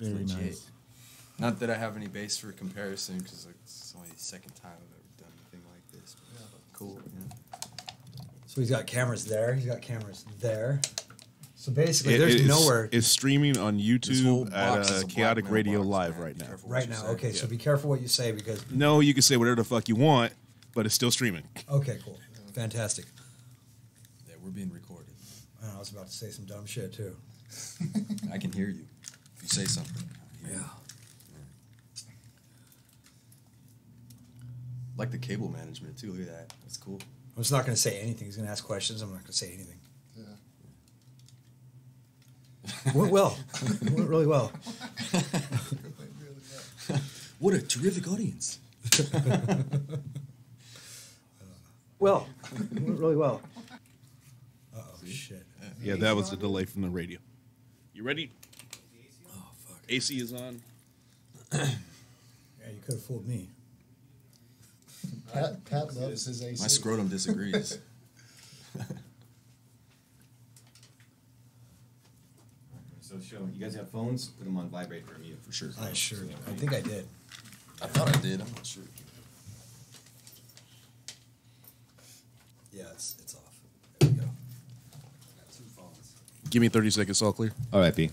Very nice. Not that I have any base for comparison, because it's only the second time I've ever done anything like this. But yeah, cool. Yeah. So he's got cameras there. He's got cameras there. So basically, there's nowhere. It's streaming on YouTube at Kaotic Radio Live right now. Right now, okay. So be careful what you say because. No, you can say whatever the fuck you want, but it's still streaming. Okay, cool, fantastic. Yeah, we're being recorded. I was about to say some dumb shit too. I can hear you if you say something. Yeah. Like the cable management too. Look at that. That's cool. I'm just not going to say anything. He's going to ask questions. I'm not going to say anything. Yeah. Went well. Went really well. What a terrific audience. Well, went really well. Uh-oh, shit. Yeah, that was the delay from the radio. You ready? Oh, fuck. AC is on. Yeah, you could have fooled me. Pat loves his AC. My scrotum disagrees. So, you guys have phones? Put them on vibrate for me, for sure. I sure. I think I did. I thought I did. I'm not sure. Yeah, it's off. There we go. I got 2 phones. Give me 30 seconds, all clear. All right, B.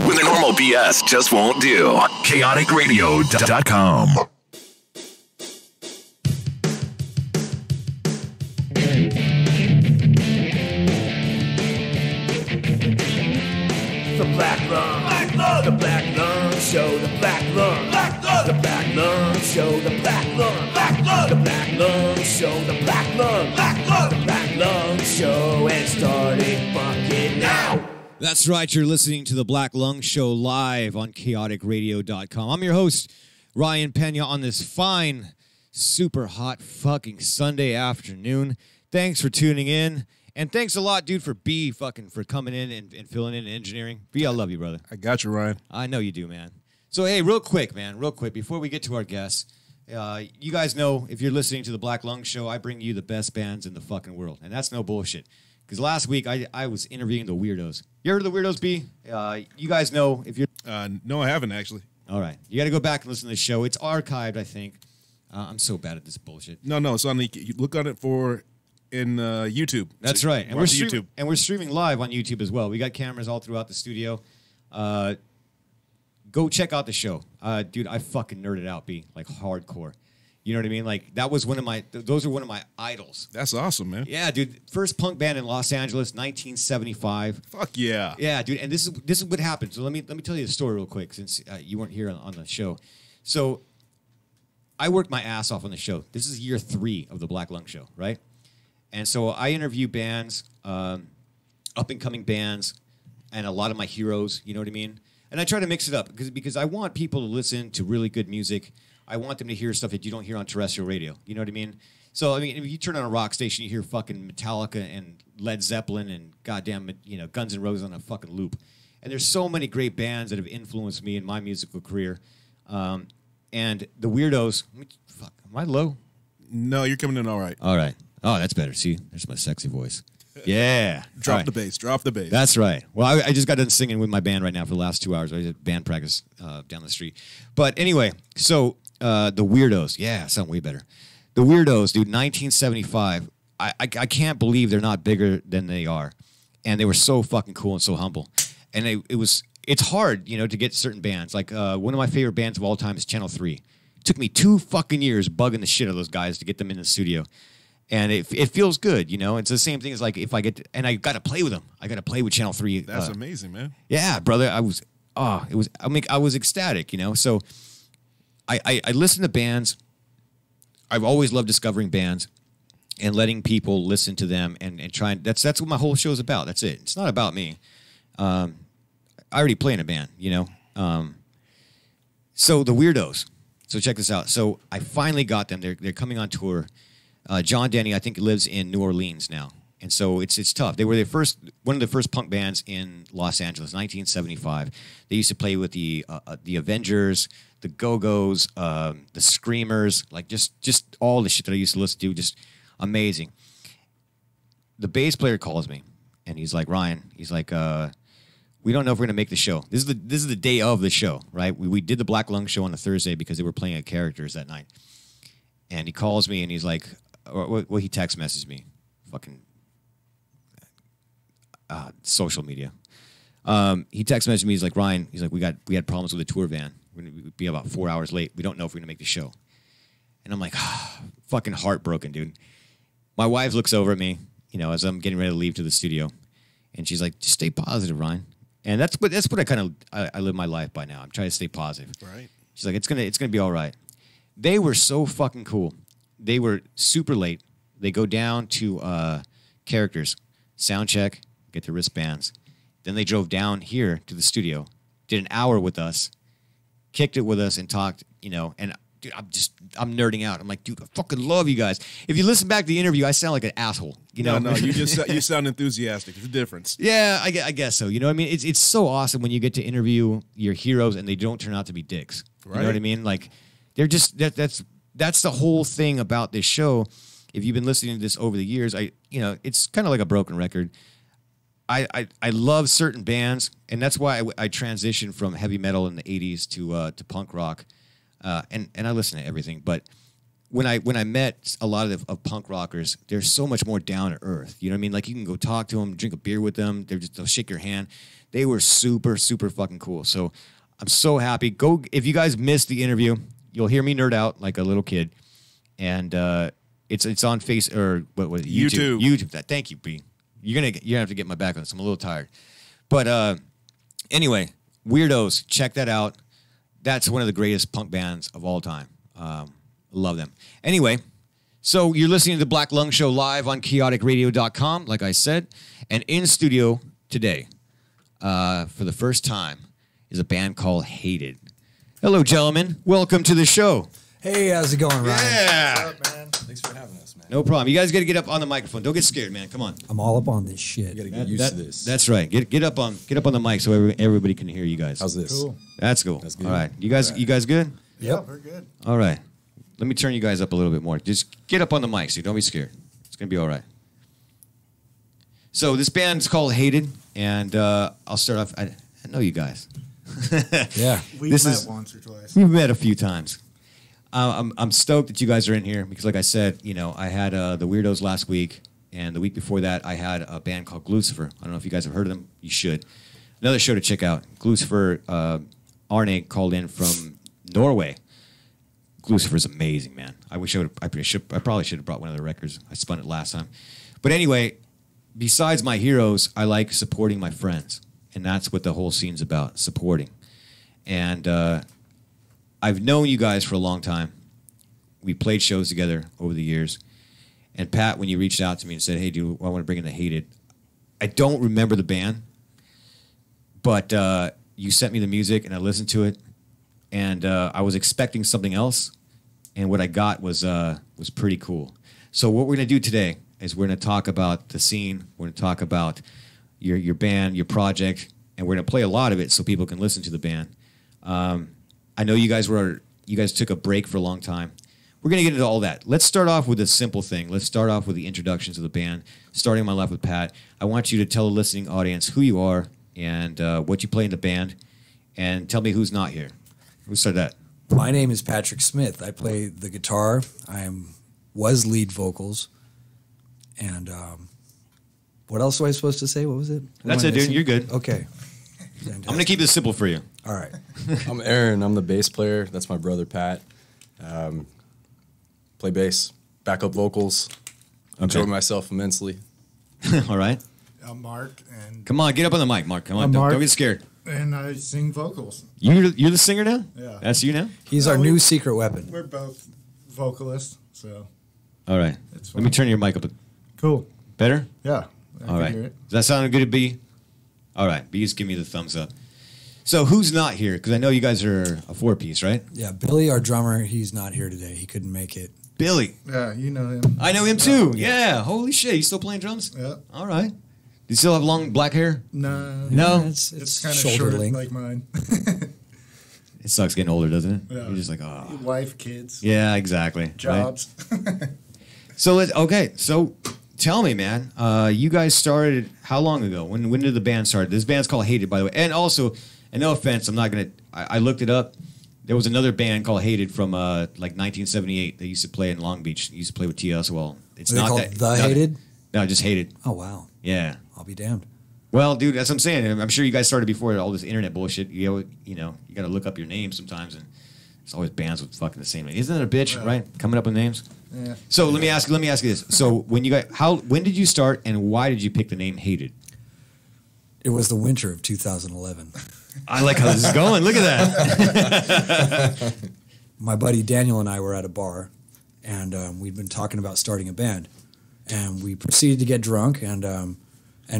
When the normal BS just won't do. Kaoticradio.com. The Black Lung, the Black Lung Show, the Black Lung, the Black Lung Show, the Black Lung, the Black Lung Show, the Black Lung, the Black Lung Show, and starting fucking now. That's right, you're listening to the Black Lung Show live on chaoticradio.com. I'm your host, Ryan Pena, on this fine, super hot fucking Sunday afternoon. Thanks for tuning in. And thanks a lot, dude, for for coming in and filling in engineering. B, I love you, brother. I got you, Ryan. I know you do, man. So, hey, real quick, before we get to our guests, you guys know, if you're listening to the Black Lung Show, I bring you the best bands in the fucking world. And that's no bullshit. Because last week, I was interviewing the Weirdos. You heard of the Weirdos, B? You guys know if you're... No, I haven't, actually. All right. You got to go back and listen to the show. It's archived, I think. I'm so bad at this bullshit. No, it's on the... You look on it in YouTube. That's right. And YouTube. We're streaming live on YouTube as well. We got cameras all throughout the studio. Go check out the show. Dude, I fucking nerded out, B. Like, hardcore. You know what I mean? Like, those are one of my idols. That's awesome, man. Yeah, dude. First punk band in Los Angeles, 1975. Fuck yeah. Yeah, dude. And this is what happened. So let me tell you the story real quick, since you weren't here on the show. So I worked my ass off on the show. This is year 3 of the Black Lung Show, right? And so I interview bands, up-and-coming bands, and a lot of my heroes, you know what I mean? And I try to mix it up because I want people to listen to really good music. I want them to hear stuff that you don't hear on terrestrial radio. You know what I mean? So, I mean, if you turn on a rock station, you hear fucking Metallica and Led Zeppelin and goddamn, Guns N' Roses on a fucking loop. And there's so many great bands that have influenced me in my musical career. And the Weirdos... Fuck, am I low? No, you're coming in all right. All right. Oh, that's better. See, there's my sexy voice. Yeah. Drop the bass. Drop the bass. That's right. Well, I just got done singing with my band right now for the last 2 hours. I did band practice down the street. But anyway, so the Weirdos. Yeah, something way better. The Weirdos, dude, 1975. I can't believe they're not bigger than they are. And they were so fucking cool and so humble. And it's hard, to get certain bands. Like one of my favorite bands of all time is Channel 3. It took me 2 fucking years bugging the shit out of those guys to get them in the studio. And it feels good, It's the same thing as like if I get and I got to play with them. I got to play with Channel 3. That's amazing, man. Yeah, brother. I was ecstatic, So I listen to bands. I've always loved discovering bands and letting people listen to them and try. That's what my whole show is about. That's it. It's not about me. I already play in a band, So the Weirdos. So check this out. So I finally got them. They're coming on tour. John Denny, I think, lives in New Orleans now, and so it's tough. They were one of the first punk bands in Los Angeles, 1975. They used to play with the Avengers, the Go-Go's, the Screamers, like just all the shit that I used to listen to, just amazing. The bass player calls me, and he's like, Ryan, he's like, we don't know if we're gonna make the show. This is the day of the show, right? We did the Black Lung show on a Thursday because they were playing at Characters that night. And he calls me and he's like, he text messaged me, fucking social media. He text messaged me. He's like, Ryan, he's like, we had problems with the tour van. We're gonna be about 4 hours late. We don't know if we're gonna make the show. And I'm like, fucking heartbroken, dude. My wife looks over at me, as I'm getting ready to leave to the studio, and she's like, just stay positive, Ryan. And that's what I live my life by now. I'm trying to stay positive. Right. She's like, it's gonna be all right. They were so fucking cool. They were super late. They go down to Characters, sound check, get their wristbands. Then they drove down here to the studio, did an hour with us, kicked it with us, and talked. And dude, I'm nerding out. I'm like, dude, I fucking love you guys. If you listen back to the interview, I sound like an asshole. No, you sound enthusiastic. It's a difference. Yeah, I guess so. I mean, it's so awesome when you get to interview your heroes and they don't turn out to be dicks. Right. You know what I mean? Like, they're just that's the whole thing about this show. If you've been listening to this over the years, it's kind of like a broken record. I love certain bands, and that's why I transitioned from heavy metal in the '80s to punk rock, and I listen to everything. But when I met a lot of punk rockers, they're so much more down to earth. You know what I mean? Like, you can go talk to them, drink a beer with them. They'll shake your hand. They were super, super fucking cool. So I'm so happy. If you guys missed the interview, you'll hear me nerd out like a little kid, and it's on YouTube. YouTube. Thank you, B. You're gonna have to get my back on this. I'm a little tired, but anyway, Weirdos, check that out. That's one of the greatest punk bands of all time. Love them. Anyway, so you're listening to the Black Lung Show live on chaoticradio.com, like I said, and in studio today, for the first time, is a band called Hated. Hello, gentlemen. Welcome to the show. Hey, how's it going, Ryan? Yeah. What's up, man? Thanks for having us, man. No problem. You guys got to get up on the microphone. Don't get scared, man. Come on. I'm all up on this shit. You gotta get used to this. That's right. Get up on the mic so everybody can hear you guys. How's this? Cool. That's cool. That's good. All right. You guys good? Yep. We're good. All right. Let me turn you guys up a little bit more. Just get up on the mic, so don't be scared. It's gonna be all right. So this band's called Hated, and I'll start off. I know you guys. Yeah. We've This met is- once or twice. We've met a few times. I'm stoked that you guys are in here because, like I said, I had the Weirdos last week, and the week before that, I had a band called Glucifer. I don't know if you guys have heard of them. You should. Another show to check out. Glucifer. Arne called in from Norway. Glucifer's amazing, man. I wish I probably should have brought one of the records. I spun it last time. But anyway, besides my heroes, I like supporting my friends, and that's what the whole scene's about: supporting. And I've known you guys for a long time. We played shows together over the years. And Pat, when you reached out to me and said, hey, dude, I want to bring in the Hated, I don't remember the band, but you sent me the music and I listened to it, and I was expecting something else, and what I got was pretty cool. So what we're going to do today is we're going to talk about the scene, we're going to talk about your band, your project, and we're going to play a lot of it so people can listen to the band. I know you guys took a break for a long time. We're going to get into all that. Let's start off with a simple thing. Let's start off with the introductions of the band, starting my left with Pat. I want you to tell the listening audience who you are and what you play in the band, and tell me who's not here. Who said that? My name is Patrick Smith. I play the guitar. Was lead vocals. And what else was I supposed to say? What was it? That's it, dude. You're good. Okay. I'm going to keep this simple for you. All right. I'm Aaron. I'm the bass player. That's my brother, Pat. Play bass, backup vocals. Enjoy myself immensely. All right. I'm Mark, and Come on, get up on the mic, Mark. Come on, I'm Mark. don't get scared. I sing vocals. You're the singer now? Yeah. That's you now? He's our new secret weapon. We're both vocalists, so All right. It's Let me fine. turn your mic up. cool. Better? Yeah. I All can right. hear it. Does that sound good to B? All right. B's give me the thumbs up. So who's not here? Because I know you guys are a 4-piece, right? Yeah, Billy, our drummer, he's not here today. He couldn't make it. Billy. Yeah, you know him. I know him too. Yeah. Holy shit. You still playing drums? Yeah. All right. Do you still have long black hair? No. No? It's kind of shoulder short length. like mine. It sucks getting older, doesn't it? Yeah. You're just like, oh. Wife, kids, Yeah, exactly. Right? jobs. So, So tell me, man, you guys started how long ago? When did the band start? This band's called Hated, by the way. And also, and no offense, I'm not going to, I looked it up. There was another band called Hated from like 1978. They used to play in Long Beach. They used to play with T.S. Well, it's Are they not called that. The no, Hated? No, just Hated. Oh, wow. Yeah. I'll be damned. Well, dude, that's what I'm saying. I'm sure you guys started before all this internet bullshit. You got to look up your name sometimes, and there's always bands with fucking the same name. Isn't that a bitch, Yeah. right? Coming up with names. Yeah. So let me ask you this. So when did you start, and why did you pick the name Hated? It was the winter of 2011. I like how this is going. Look at that. My buddy Daniel and I were at a bar, and we'd been talking about starting a band. And we proceeded to get drunk and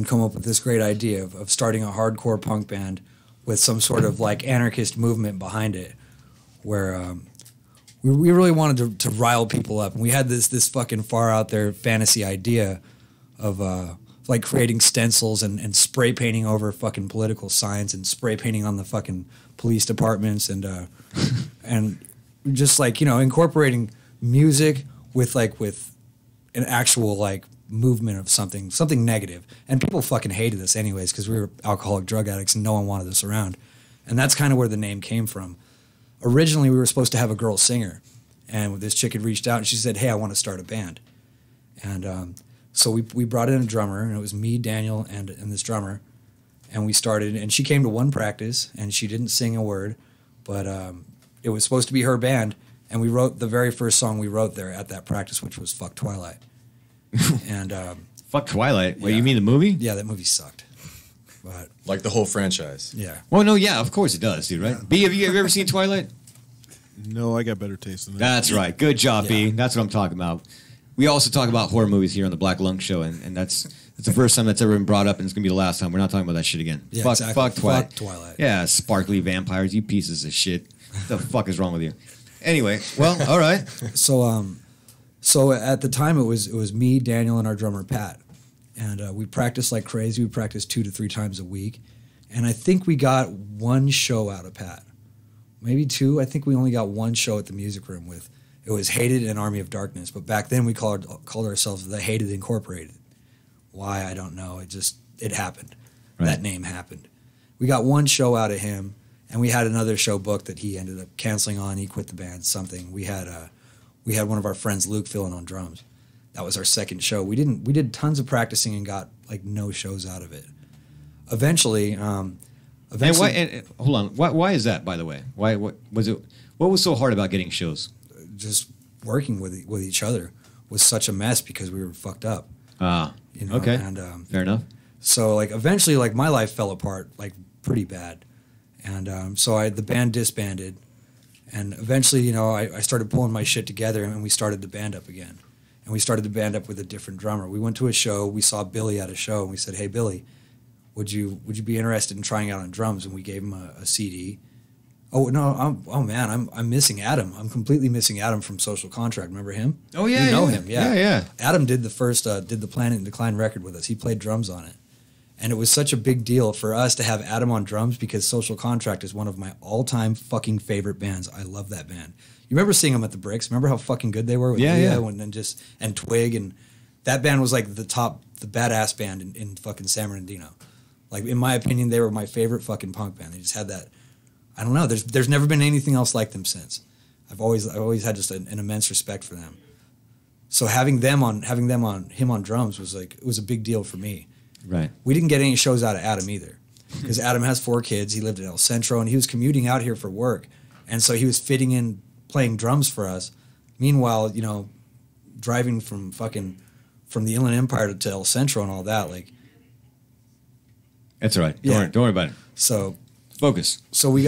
come up with this great idea of starting a hardcore punk band with some sort of like anarchist movement behind it, where we really wanted to rile people up. And we had this fucking far out there fantasy idea of like creating stencils and spray painting over fucking political signs and spray painting on the fucking police departments and just like, incorporating music with an actual like movement of something negative. And people fucking hated us anyways because we were alcoholic drug addicts and no one wanted us around. And that's kind of where the name came from. Originally, we were supposed to have a girl singer, and this chick had reached out and she said, "Hey, I want to start a band." And so we brought in a drummer, and it was me, Daniel, and this drummer, and we started. And she came to one practice, and she didn't sing a word, but it was supposed to be her band. And we wrote the very first song we wrote there at that practice, which was "Fuck Twilight." And Fuck Twilight. Wait, Yeah. you mean the movie? yeah, that movie sucked. But Like the whole franchise. yeah, Well, no, yeah, of course it does, dude, right? B, have you ever seen Twilight? No, I got better taste than that. That's right. Good job, B. Yeah. That's what I'm talking about. We also talk about horror movies here on the Black Lung Show, and that's the first time that's ever been brought up, and it's going to be the last time. We're not talking about that shit again. Yeah, fuck, exactly. fuck Twilight. Fuck Twilight. Yeah, sparkly vampires, you pieces of shit. What the fuck is wrong with you? Anyway, well, all right. So at the time it was me, Daniel, and our drummer Pat, and we practiced like crazy. We practiced 2 to 3 times a week, and I think we got one show out of Pat, maybe 2. I think we only got one show at the Music Room with. It was Hated and Army of Darkness, but back then we called ourselves the Hated Incorporated. Why, I don't know. It happened. Right. That name happened. We got one show out of him, and we had another show booked that he ended up canceling on. He quit the band. Something we had one of our friends, Luke, filling on drums. That was our second show. We did tons of practicing and got like no shows out of it. Eventually, And why? And, hold on. Why is that? By the way, why? What was it? What was so hard about getting shows? just working with each other was such a mess because we were fucked up. Okay. And Fair enough. so like eventually like my life fell apart like pretty bad, and so the band disbanded, and eventually I started pulling my shit together and we started the band up again, and we started the band up with a different drummer. We went to a show, we saw Billy at a show, and we said, "Hey Billy, would you be interested in trying out on drums?" And we gave him a CD. Oh no! I'm missing Adam. I'm completely missing Adam from Social Contract. Remember him? Oh yeah, you know yeah. him. Yeah, Yeah. Adam did the first did the Planet in Decline record with us. He played drums on it, and it was such a big deal for us to have Adam on drums because Social Contract is one of my all-time fucking favorite bands. I love that band. You remember seeing them at the Bricks? Remember how fucking good they were with Leo and Twig, and that band was like the badass band in fucking San Bernardino. Like in my opinion, they were my favorite fucking punk band. They just had that. I don't know. There's never been anything else like them since. I've always had just an immense respect for them. So having him on drums was like it was a big deal for me. Right. We didn't get any shows out of Adam either, because Adam has 4 kids. He lived in El Centro, and he was commuting out here for work, and so he was fitting in playing drums for us. Meanwhile, driving from the Inland Empire to El Centro and all that, like. That's all right. Yeah. Don't worry about it. So. Focus. So we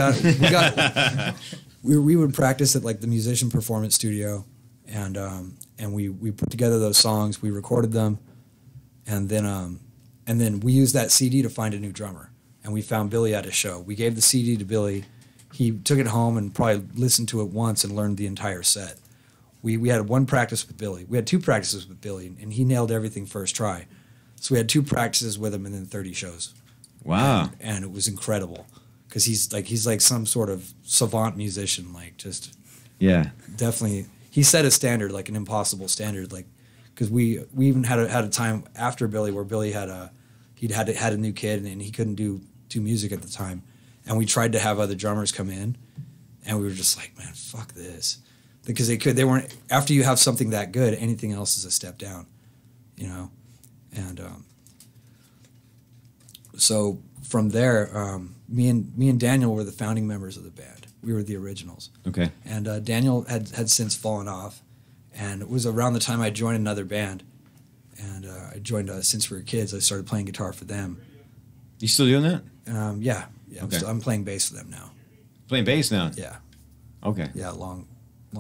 would practice at like the musician performance studio, and we put together those songs, we recorded them, and then we used that CD to find a new drummer, and we found Billy at a show. We gave the CD to Billy. He took it home and probably listened to it once and learned the entire set. We had one practice with Billy. We had 2 practices with Billy, and he nailed everything first try. So we had 2 practices with him and then 30 shows. Wow. And it was incredible because he's like some sort of savant musician, like just definitely. He set a standard, like an impossible standard, like because we even had a time after Billy where Billy had a new kid and he couldn't do music at the time, and we tried to have other drummers come in, and we were just like, man, fuck this, because they weren't. After you have something that good, anything else is a step down, you know, and so from there, me and Daniel were the founding members of the band. We were the originals. Okay. And Daniel had since fallen off, and it was around the time I joined another band, and I joined Since We Were Kids. I started playing guitar for them. You still doing that? Yeah. Okay. I'm playing bass for them now. Playing bass now? Yeah. Okay. Yeah. Long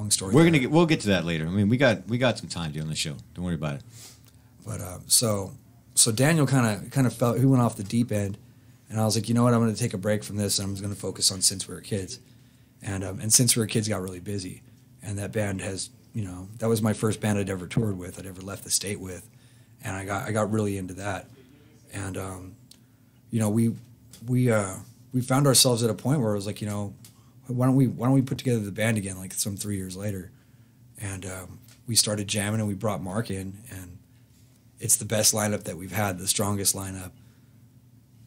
story. We'll get to that later. I mean, we got some time during the show. Don't worry about it. But so Daniel kind of felt, he went off the deep end, and I was like, you know what, I'm going to take a break from this, and I'm going to focus on Since We Were Kids, and Since We Were Kids got really busy, and that band has, you know, that was my first band I'd ever toured with, I'd ever left the state with, and I got really into that, and you know, we found ourselves at a point where it was like, you know, why don't we put together the band again, like some 3 years later, and we started jamming, and we brought Mark in, and it's the best lineup that we've had, the strongest lineup.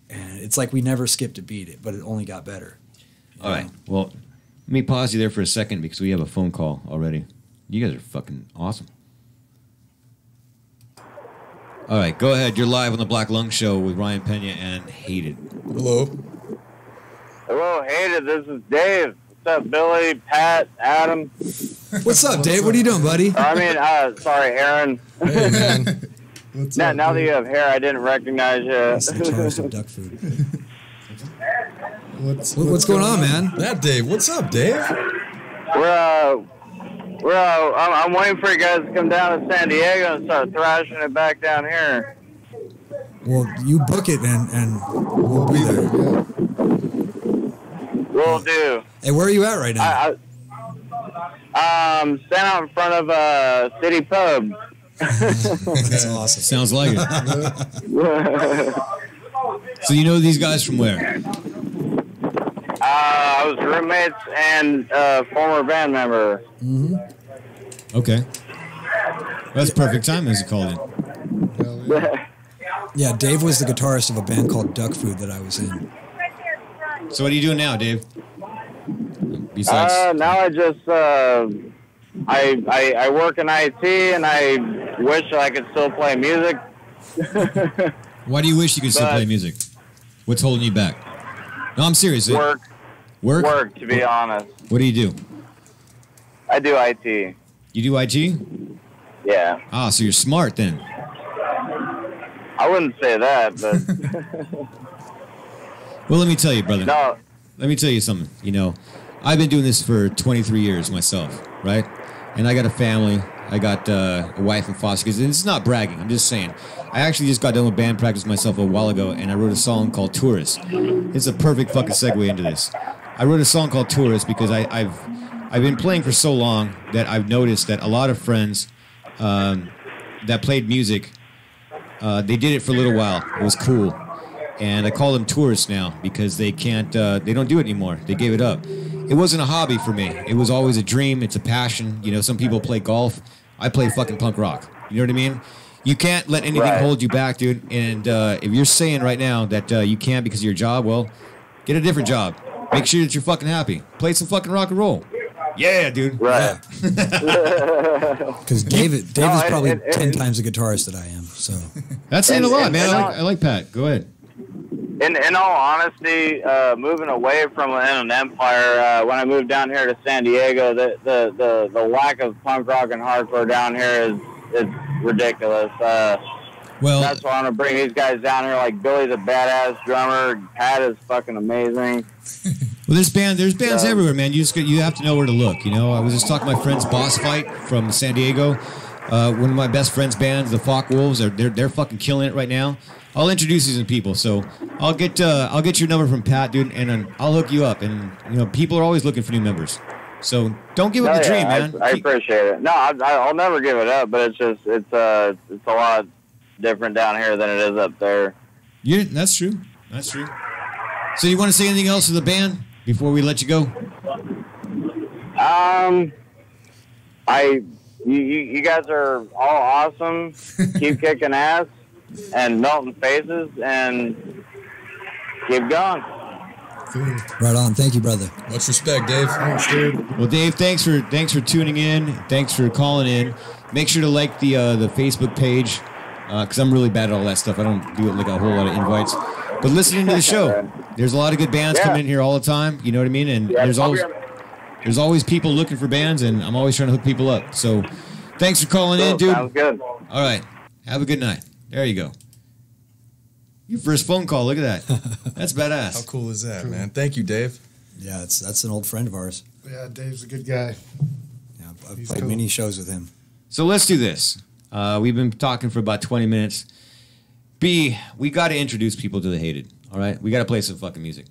And it's like we never skipped a beat, but it only got better. All right. Well, let me pause you there for a second because we have a phone call already. You guys are fucking awesome. All right, go ahead. You're live on the Black Lung Show with Ryan Pena and Hated. Hello. Hello, Hated. This is Dave. What's up, Billy, Pat, Adam? What's up, Dave? What are you doing, buddy? Sorry, Aaron. Hey, man. Now that you have hair, I didn't recognize you. That's the guitarist of Duck Food. What's going on, man? That Dave. What's up, Dave? I'm waiting for you guys to come down to San Diego and start thrashing it back down here. Well, you book it, and we'll be there. Will do. Hey, where are you at right now? Stand out in front of a city pub. That's awesome. Sounds like it. So you know these guys from where? I was roommates and former band member. Mm-hmm. Okay. That's perfect time as you called in. Yeah, Dave was the guitarist of a band called Duck Food that I was in. So what are you doing now, Dave? Besides, now I just I work in IT, and I wish I could still play music. why do you wish you could still play music? What's holding you back? No, I'm serious. Work. Work, to be honest. What do you do? I do IT. You do IT? Yeah. Ah, so you're smart then. I wouldn't say that, but... Well, let me tell you, brother. No. Let me tell you something. You know, I've been doing this for 23 years myself, right? And I got a family. I got a wife and foster kids. And it's not bragging. I'm just saying. I actually just got done with band practice myself a while ago, and I wrote a song called Tourist. It's a perfect fucking segue into this. I wrote a song called Tourist because I've been playing for so long that I've noticed that a lot of friends that played music, they did it for a little while. It was cool. And I call them tourists now because they can't, they don't do it anymore. They gave it up. It wasn't a hobby for me. It was always a dream. It's a passion. You know, some people play golf. I play fucking punk rock. You know what I mean? You can't let anything hold you back, dude. And if you're saying right now that you can't because of your job, well, get a different job. Make sure that you're fucking happy. Play some fucking rock and roll. Yeah, dude. Right. Because Dave is probably 10 times the guitarist that I am. So that's saying a lot, man. I like Pat. Go ahead. In all honesty, moving away from an empire, when I moved down here to San Diego, the lack of punk rock and hardcore down here is ridiculous. Well, that's why I want to bring these guys down here. Like Billy's a badass drummer, Pat is fucking amazing. Well, there's bands everywhere, man. You have to know where to look. You know, I was just talking to my friend's Boss Fight from San Diego. One of my best friends' bands, the Fok Wolves, they're fucking killing it right now. I'll introduce you to people. So I'll get your number from Pat, dude, and then I'll hook you up. And people are always looking for new members. So don't give up the dream, man. I appreciate it. No, I'll never give it up, but it's a lot different down here than it is up there. Yeah, that's true. That's true. So you want to say anything else to the band before we let you go? You guys are all awesome. Keep kicking ass and melting faces and keep going. Right on. Thank you, brother. Much respect, Dave. Thanks, dude. Well, Dave, thanks for tuning in. Thanks for calling in. Make sure to like the Facebook page because I'm really bad at all that stuff. I don't do like a whole lot of invites. But listening to the show, there's a lot of good bands coming in here all the time. You know what I mean? And there's always people looking for bands, and I'm always trying to hook people up. So thanks for calling in, dude. Sounds good. All right. Have a good night. There you go. Your first phone call. Look at that. That's badass. How cool is that, man? Thank you, Dave. Yeah, that's an old friend of ours. Yeah, Dave's a good guy. Yeah, I've He's played cool. many shows with him. So let's do this. We've been talking for about 20 minutes. B, we got to introduce people to the Hated. All right? We got to play some fucking music.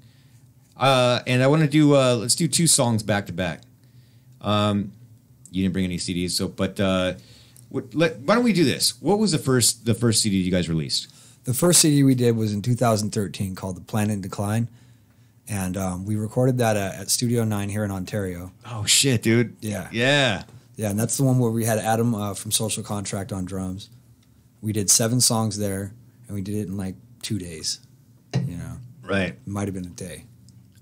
And I want to do, let's do 2 songs back to back. You didn't bring any CDs, why don't we do this? What was the first CD you guys released? The first CD we did was in 2013 called The Planet in Decline. And we recorded that at Studio 9 here in Ontario. Oh, shit, dude. Yeah. Yeah. Yeah, and that's the one where we had Adam from Social Contract on drums. We did 7 songs there, and we did it in like 2 days. Right. It might have been a day.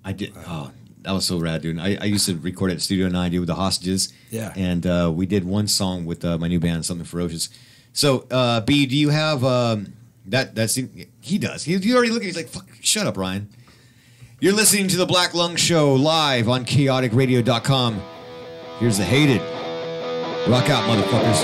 I did. That was so rad, dude. I used to record at Studio 9, dude, with the Hostages. Yeah. And we did one song with my new band, Something Ferocious. So, B, do you have that's he does. He already looked. He's like, fuck, shut up, Ryan. You're listening to the Black Lung Show live on chaoticradio.com. Here's the Hated. Rock out, motherfuckers.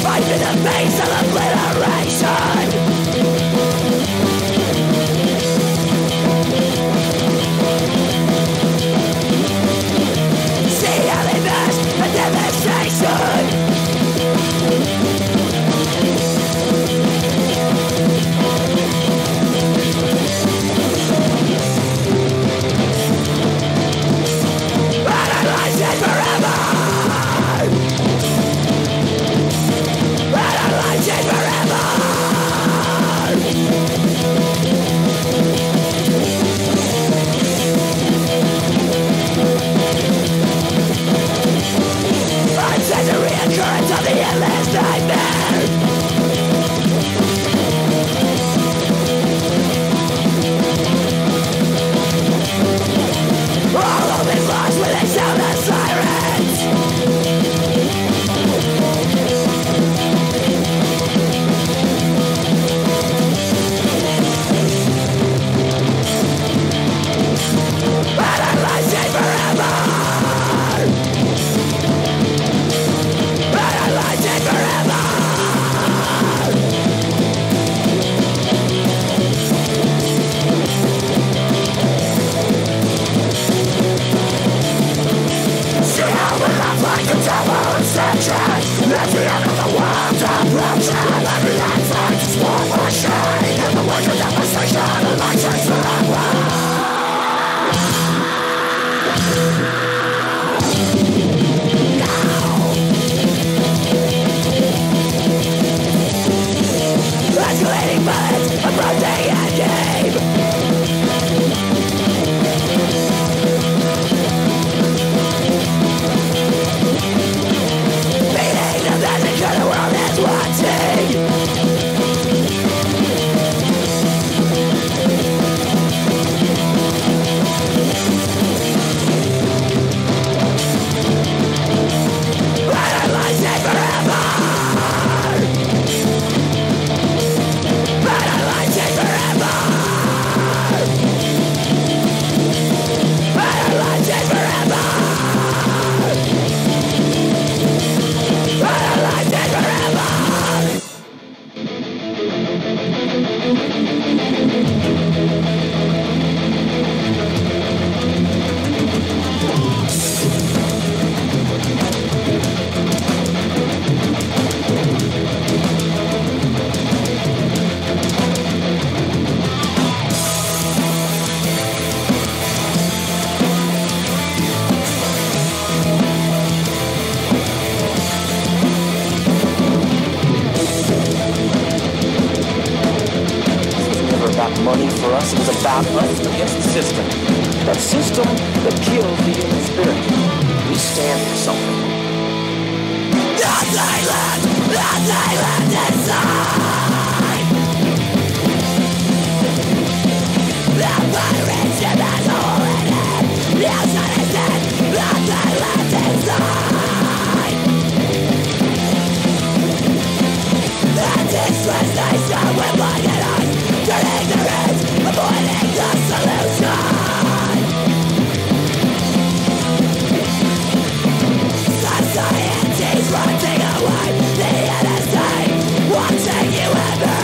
Fight in the face of obliteration. See how they mash the devastation. Paralyzed forever. Paralyzed forever. I'm such a reoccurrence of the endless nightmare. All of it lost with a sound of sirens. Paralyzed forever. Paralyzed forever. for us. It was about us against the system. That system that kills the human spirit. We stand for something. Nothing left inside. The pirate ship has a hole in it. The ocean is dead. Nothing left inside. The distress nation with blinded eyes, turning their heads, avoiding the solution. Society's running away, the NSA watching you and me.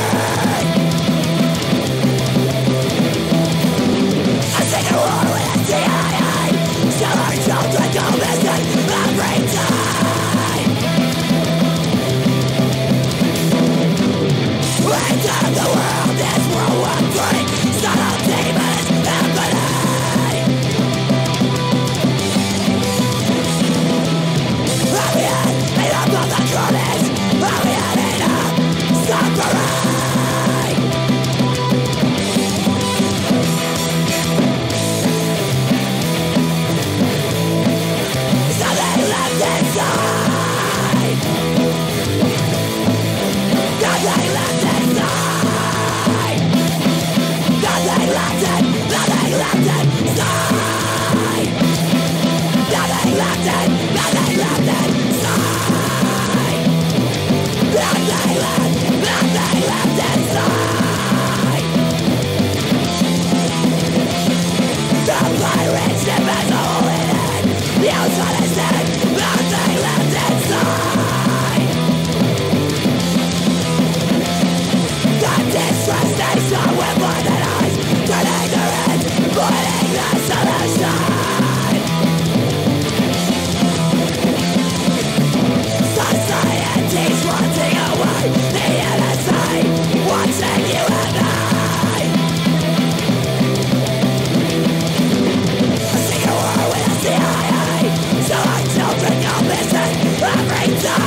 A second war with the CIA, still our children go missing every day. End of the world is World War III, son of demons, happening. Are we ending up on the carnage? Are we ending up suffering? Something left inside. Nothing left inside. Nothing left in, nothing left inside. Nothing left in, nothing left inside. Nothing left inside. The pirate ship has a hole in it. The outside is dead, nothing left inside. The distress nation with blinded eyes, turning their heads, avoiding the solution. Society's running away, the NSA watching you and me. A secret war with the CIA, so our children go missing every day.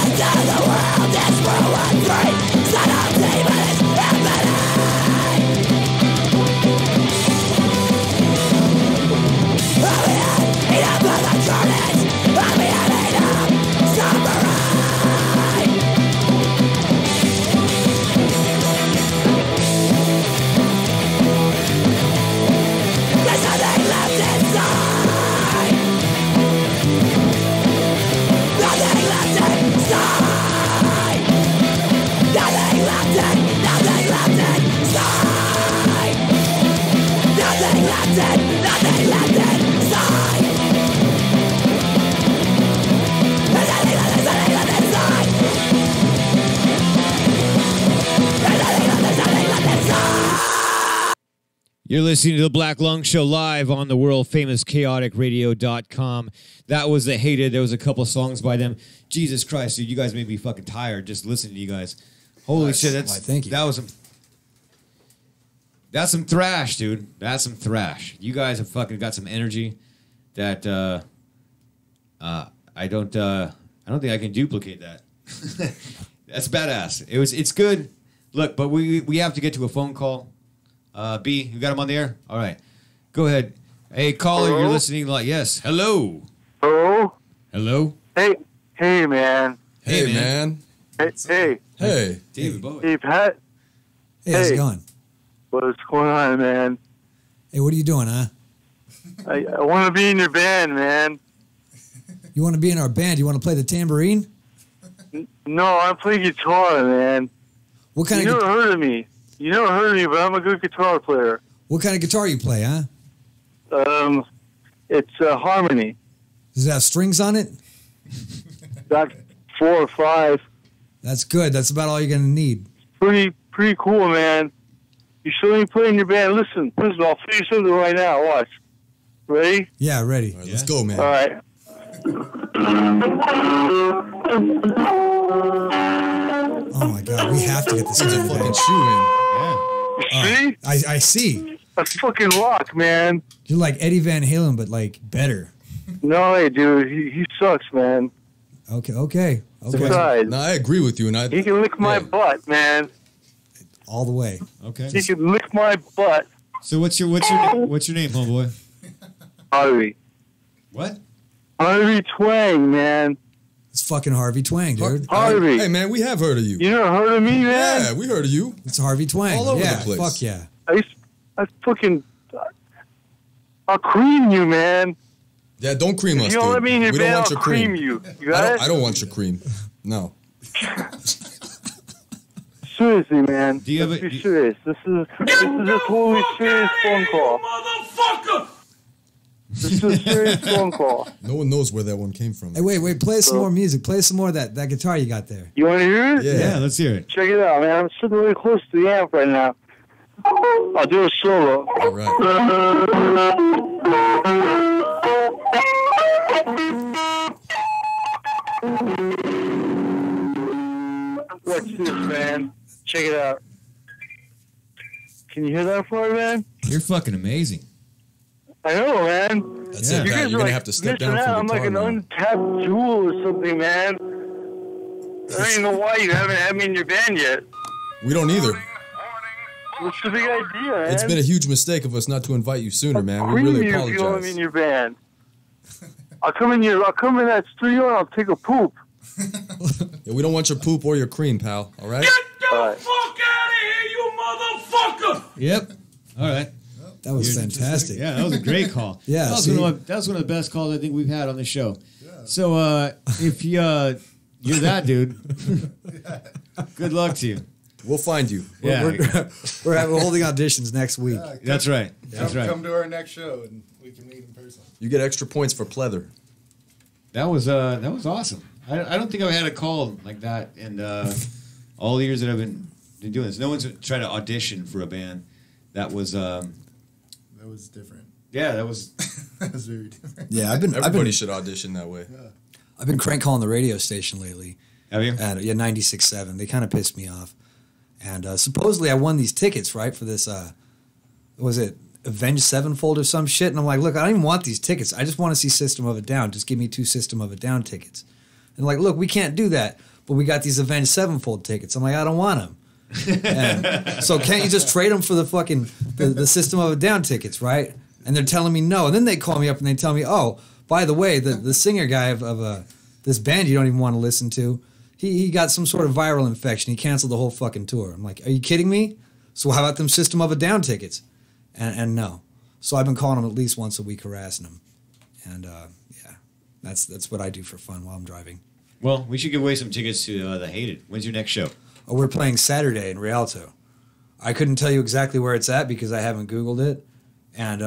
End of the world is World War III, son of demons, happening. Are we ending up on the carnage? Are we ending up suffering? There's nothing left inside. Nothing left inside. Nothing left in, nothing left inside. Nothing left in, nothing left inside. There's nothing left inside. There's nothing left inside. You're listening to the Black Lung Show live on the world famous chaoticradio.com. That was The Hated. There was a couple songs by them. Jesus Christ, dude, you guys made me fucking tired just listening to you guys. Holy shit, that's thank you. That was that's some thrash, dude. That's some thrash. You guys have fucking got some energy that I don't think I can duplicate that. That's badass. It's good. Look, but we have to get to a phone call. B, you got him on the air? All right. Go ahead. Hey, caller, Hello? you're listening live. Yes. Hello. Hello? Hello. Hey, man. Hey, man. Hey, Hey. David Bowie. hey, Pat. Hey, how's it Hey. going? What's going on, man? Hey, what are you doing, huh? I want to be in your band, man. You want to be in our band? You want to play the tambourine? No, I play guitar, man. What kind You of never heard of me. You never heard of me, but I'm a good guitar player. what kind of guitar you play, huh? It's harmony. Does it have strings on it? Got 4 or 5. That's good. That's about all you're gonna need. Pretty cool, man. You should let me play in your band. Listen, I'll play you something right now. Watch. Ready? Yeah, ready. All right, let's go, man. All right. Oh my God, we have to get this Such a guy in the fucking band. shoe in. See? I see. That's fucking rock, man. You're like Eddie Van Halen, but like better. No, hey, dude. He sucks, man. Okay. Okay. Besides, No, I agree with you, and he can lick my butt, man. All the way. Okay. He can lick my butt, So what's your name, homeboy? Harvey. What? Harvey Twang, man. It's fucking Harvey Twang, dude. Harvey. Hey, man, we have heard of you. You never heard of me, man? Yeah, we heard of you. It's Harvey Twang. All over yeah, the place. Fuck yeah. I fucking... I'll cream you, man. Yeah, don't cream If us, you don't dude. let me in your We bed, don't want I'll your cream. you. You got it? I don't want your cream. No. Seriously, man. Do you have Let's a- be serious. This is a totally serious phone call. Motherfucker! This is a serious phone call. No one knows where that one came from. Hey, wait. Play some more music. Play some more of that guitar you got there. You want to hear it? Yeah. Yeah, let's hear it. Check it out, man. I'm sitting really close to the amp right now. I'll do a solo. All right. Watch this, man. Check it out. Can you hear that for me, man? You're fucking amazing. I know, man. That's Yeah. it, You Pat. guys You're are going to have to step missing down out. from I'm like guitar an now. untapped jewel or something, man. I don't even know why you haven't had me in your band yet. We don't either. What's the big idea, man? It's been a huge mistake of us not to invite you sooner, man. We Cream really you if you don't let me apologize. in your band. I'll come in that studio and I'll take a poop. Yeah, we don't want your poop or your cream, pal. All right? Get the All right. fuck out of here, you motherfucker! Yep. All right. That was fantastic. Yeah, that was a great call. Yeah, that was, see? that was one of the best calls I think we've had on the show. So if you're that dude, good luck to you. We'll find you. Yeah, We're holding auditions next week. that's right. That's right. Come to our next show and we can meet in person. You get extra points for pleather. That was awesome. I don't think I've had a call like that in all the years that I've been doing this. No one's tried to audition for a band. That was That was different. yeah, that was That was very different. Yeah, I've Everybody been should audition that way. I've been crank calling the radio station lately. have you? And yeah, 96.7. They kind of pissed me off. And supposedly I won these tickets, right, for this, was it Avenged Sevenfold or some shit? And I'm like, look, I don't even want these tickets. I just want to see System of a Down. Just give me 2 System of a Down tickets. And like, look, we can't do that, but we got these Avenged Sevenfold tickets. I'm like, I don't want them. And so can't you just trade them for the fucking, the System of a Down tickets, right? And they're telling me no. And then they call me up and they tell me, oh, by the way, the singer guy of this band you don't even want to listen to, he got some sort of viral infection. He canceled the whole fucking tour. I'm like, are you kidding me? So how about them System of a Down tickets? And no. So I've been calling them at least once a week, harassing them. And yeah, that's what I do for fun while I'm driving. Well, we should give away some tickets to the Hated. When's your next show? Oh, we're playing Saturday in Rialto. I couldn't tell you exactly where it's at because I haven't Googled it. And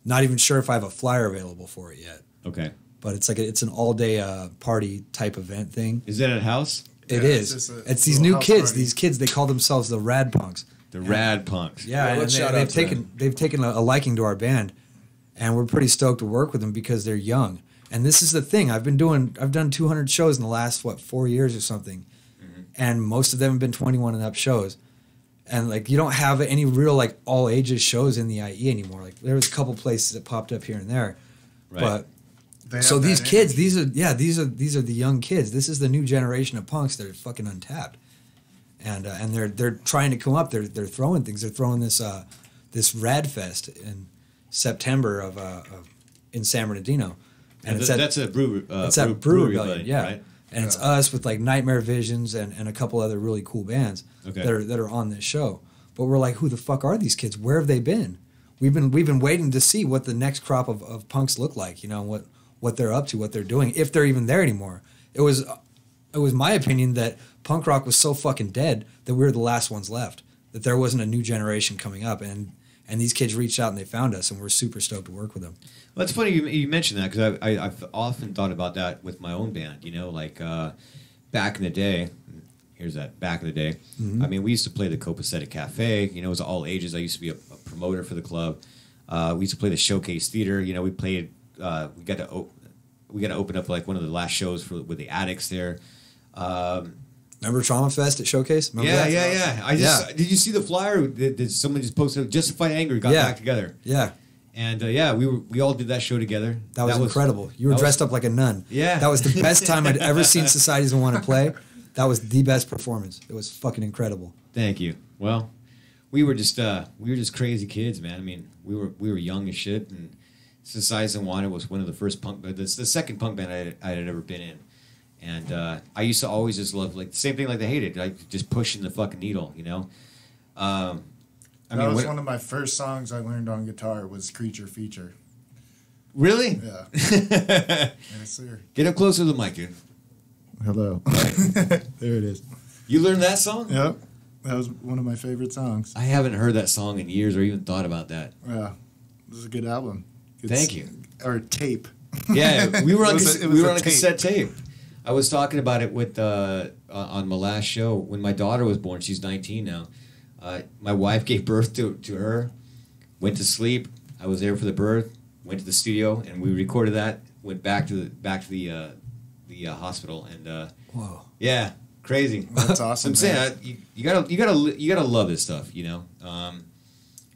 not even sure if I have a flyer available for it yet. Okay. But it's like it's an all-day party type event thing. Is that at house? It Yeah, is. it's just a It's these little new house kids. party. These kids, they call themselves the Rad Punks. The Rad Punks. Yeah, and let's shout they've out to them. taken a liking to our band, and we're pretty stoked to work with them because they're young. And this is the thing. I've done 200 shows in the last 4 years or something, and most of them have been 21 and up shows. And like you don't have any real like all ages shows in the IE anymore. Like there was a couple places that popped up here and there, Right. but They so have these that kids, energy. these are the young kids. This is the new generation of punks that are fucking untapped, and they're trying to come up. They're throwing things. They're throwing this this Rad Fest in September of in San Bernardino, and that's a brew. it's at Brew Rebellion, Rebellion, yeah. Right? And it's us with like Nightmare Visions and a couple other really cool bands Okay. that are on this show. But we're like, who the fuck are these kids? Where have they been? We've been waiting to see what the next crop of punks look like. You know what they're up to, what they're doing, if they're even there anymore. It was my opinion that punk rock was so fucking dead that we were the last ones left. That there wasn't a new generation coming up, and these kids reached out and they found us, and we're super stoked to work with them. Well, it's funny you mentioned that because I've often thought about that with my own band. You know, like back in the day. Here's that back in the day. Mm-hmm. I mean, we used to play the Copacetic Cafe. You know, it was all ages. I used to be a promoter for the club. We used to play the Showcase Theater. You know, we played. We got to open up like one of the last shows with the Addicts there. Remember Trauma Fest at Showcase? Remember that? Yeah. Did you see the flyer? Did someone just posted Justified Anger got Yeah. back together? Yeah. And yeah, we all did that show together. That was incredible. You were dressed up like a nun. Yeah. That was the best time I'd ever seen Societies and Want to Play. That was the best performance. It was fucking incredible. Thank you. Well, we were just crazy kids, man. I mean, we were young as shit, and Societies and Wanted was one of the first punk. The second punk band I had ever been in, and I used to always just love like the same thing like they hated, like just pushing the fucking needle, you know. That was one of my first songs I learned on guitar was Creature Feature. Really? Yeah. Yes, sir. Get up closer to the mic, dude. Hello. There it is. You learned that song? Yep. That was one of my favorite songs. I haven't heard that song in years or even thought about that. Yeah. This is a good album. Thank you. Or tape. Yeah, we were on a a cassette tape. I was talking about it with on my last show when my daughter was born. She's 19 now. My wife gave birth to her, went to sleep. I was there for the birth, went to the studio, and we recorded that. Went back to the hospital, and whoa, yeah, crazy. That's awesome. I'm saying you gotta love this stuff. You know,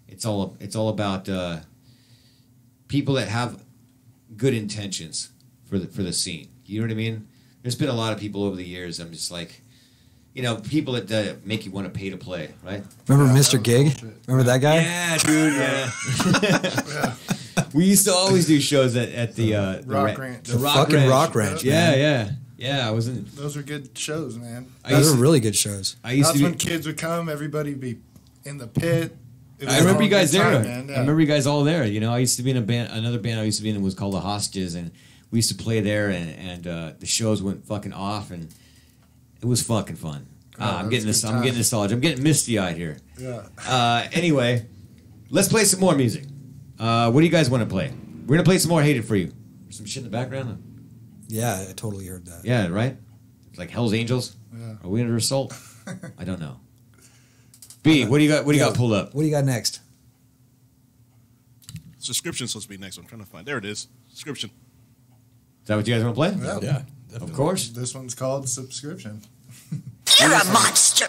it's all about people that have good intentions for the scene. You know what I mean? There's been a lot of people over the years. I'm just like, you know, people that make you want to pay to play, right? Remember Mr. Gig? Remember that guy? Yeah, dude. Yeah. We used to always do shows at the Rock Ranch. The fucking Rock Ranch. Yeah. I was in. Those were good shows, man. Those were really good shows. That's when kids would come. Everybody would be in the pit. I remember you guys there. Yeah. I remember you guys all there. You know, I used to be in a band. Another band I used to be in was called the Hostages, and we used to play there, and the shows went fucking off, and it was fucking fun. I'm getting nostalgic. I'm getting misty-eyed here. Yeah. Anyway, let's play some more music. What do you guys want to play? We're gonna play some more "Hated for You." Some shit in the background. Yeah, I totally heard that. Yeah, right. It's like Hell's Angels. Yeah. Are we under assault? I don't know. B, what do you got? What do you got pulled up? What do you got next? Subscription's supposed to be next. I'm trying to find. There it is. Subscription. Is that what you guys want to play? Yeah. Of course. This one's called Subscription. You're a monster.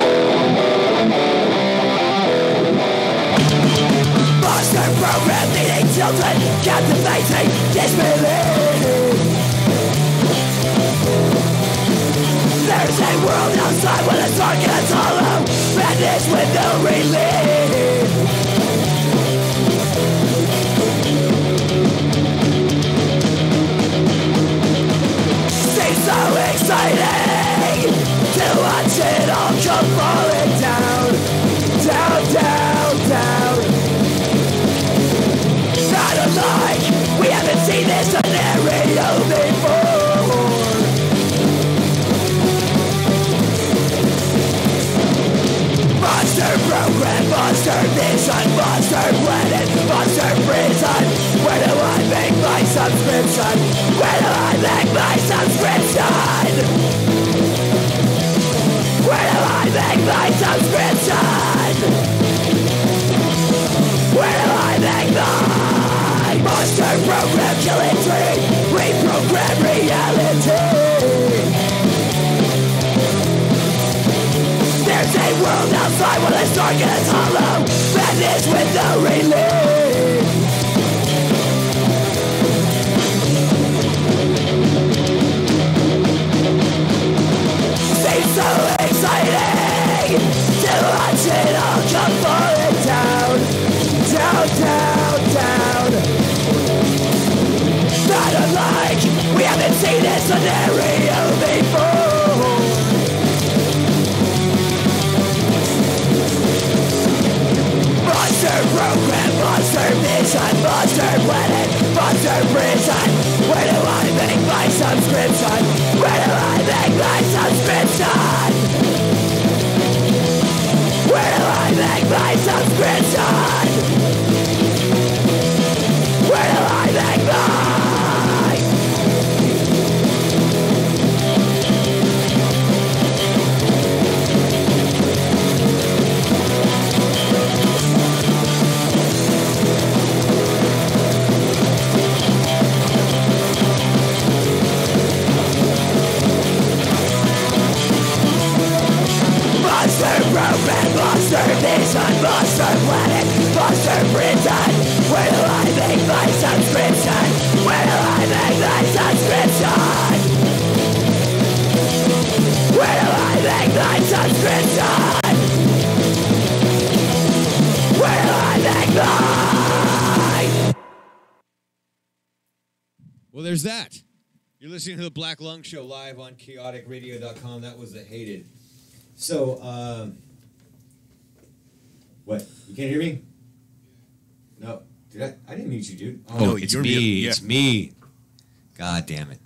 Monster program leading children, captivating disbelief. There's a world outside where the dark gets hollow, madness with no relief. Seems so exciting to watch it all come falling down, down, down, down. Not alike, we haven't seen this scenario before. Monster program, monster vision, monster planet, monster prison. Where do I make my subscription? Where do I make my subscription? Where do I make my subscription? Where do I make my monster program killing tree? Reprogram reality. There's a world outside where the dark gets hollow, madness with no relief. Seems so exciting to watch it all come falling down, down, down, down. Not unlike, we haven't seen this scenario before. Monster program, monster mission, monster planet, monster prison. Where do I make my subscription? Where do I make my subscription? Where do I make my subscription? Where do I make my Monster program, monster vision, monster planet, monster Well, there's that. You're listening to the Black Lung Show live on chaoticradio.com. That was The Hated. So, what? You can't hear me? No. Did I didn't mute you, dude. Oh, No, it's you're me. muted, yeah. It's me. God damn it.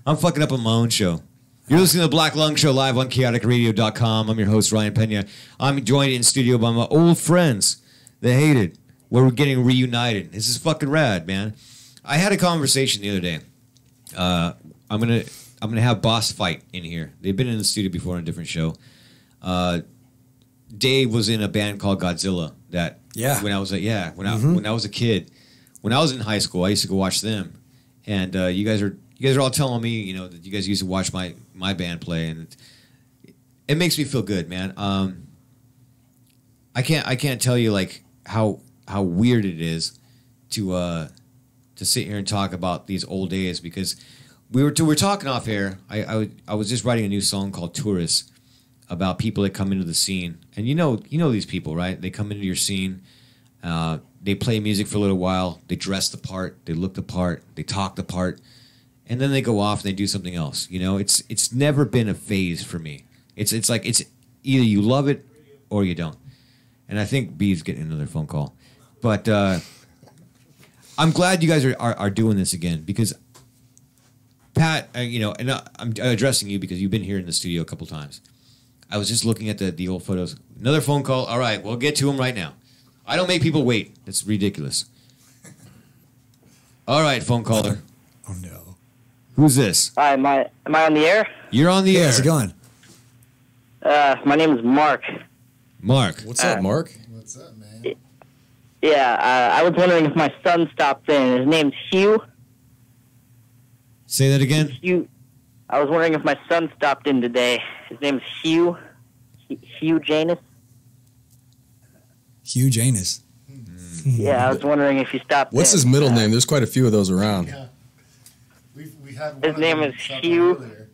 I'm fucking up on my own show. You're listening to the Black Lung Show live on chaoticradio.com. I'm your host, Ryan Pena. I'm joined in studio by my old friends, The Hated, where we're getting reunited. This is fucking rad, man. I had a conversation the other day. I'm gonna have Boss Fight in here. They've been in the studio before on a different show. Dave was in a band called Godzilla. When I was a kid, when I was in high school, I used to go watch them. And you guys are all telling me, you know, that you guys used to watch my band play, and it makes me feel good, man. I can't tell you like how weird it is to sit here and talk about these old days, because we were talking off air. I was just writing a new song called Tourists about people that come into the scene, and you know these people, right? They come into your scene, they play music for a little while, they dress the part, they look the part, they talk the part, and then they go off and they do something else. You know, it's never been a phase for me. It's like it's either you love it or you don't. And I think B's getting another phone call, but I'm glad you guys are doing this again, because Pat, and I'm addressing you because you've been here in the studio a couple times. I was just looking at the old photos. Another phone call. All right, we'll get to them right now. I don't make people wait. It's ridiculous. All right, phone caller. Oh, no. Who's this? Hi, am I on the air? You're on the air. How's it going? My name is Mark. Mark. What's up, Mark? What's up, man? Yeah, I was wondering if my son stopped in. His name's Hugh. Say that again? Hugh. I was wondering if my son stopped in today. His name's Hugh. Hugh Janus. Hugh Janus. Yeah, I was wondering if he stopped What's in. his middle name? There's quite a few of those around. Yeah. We had one His of name them is stop Hugh earlier.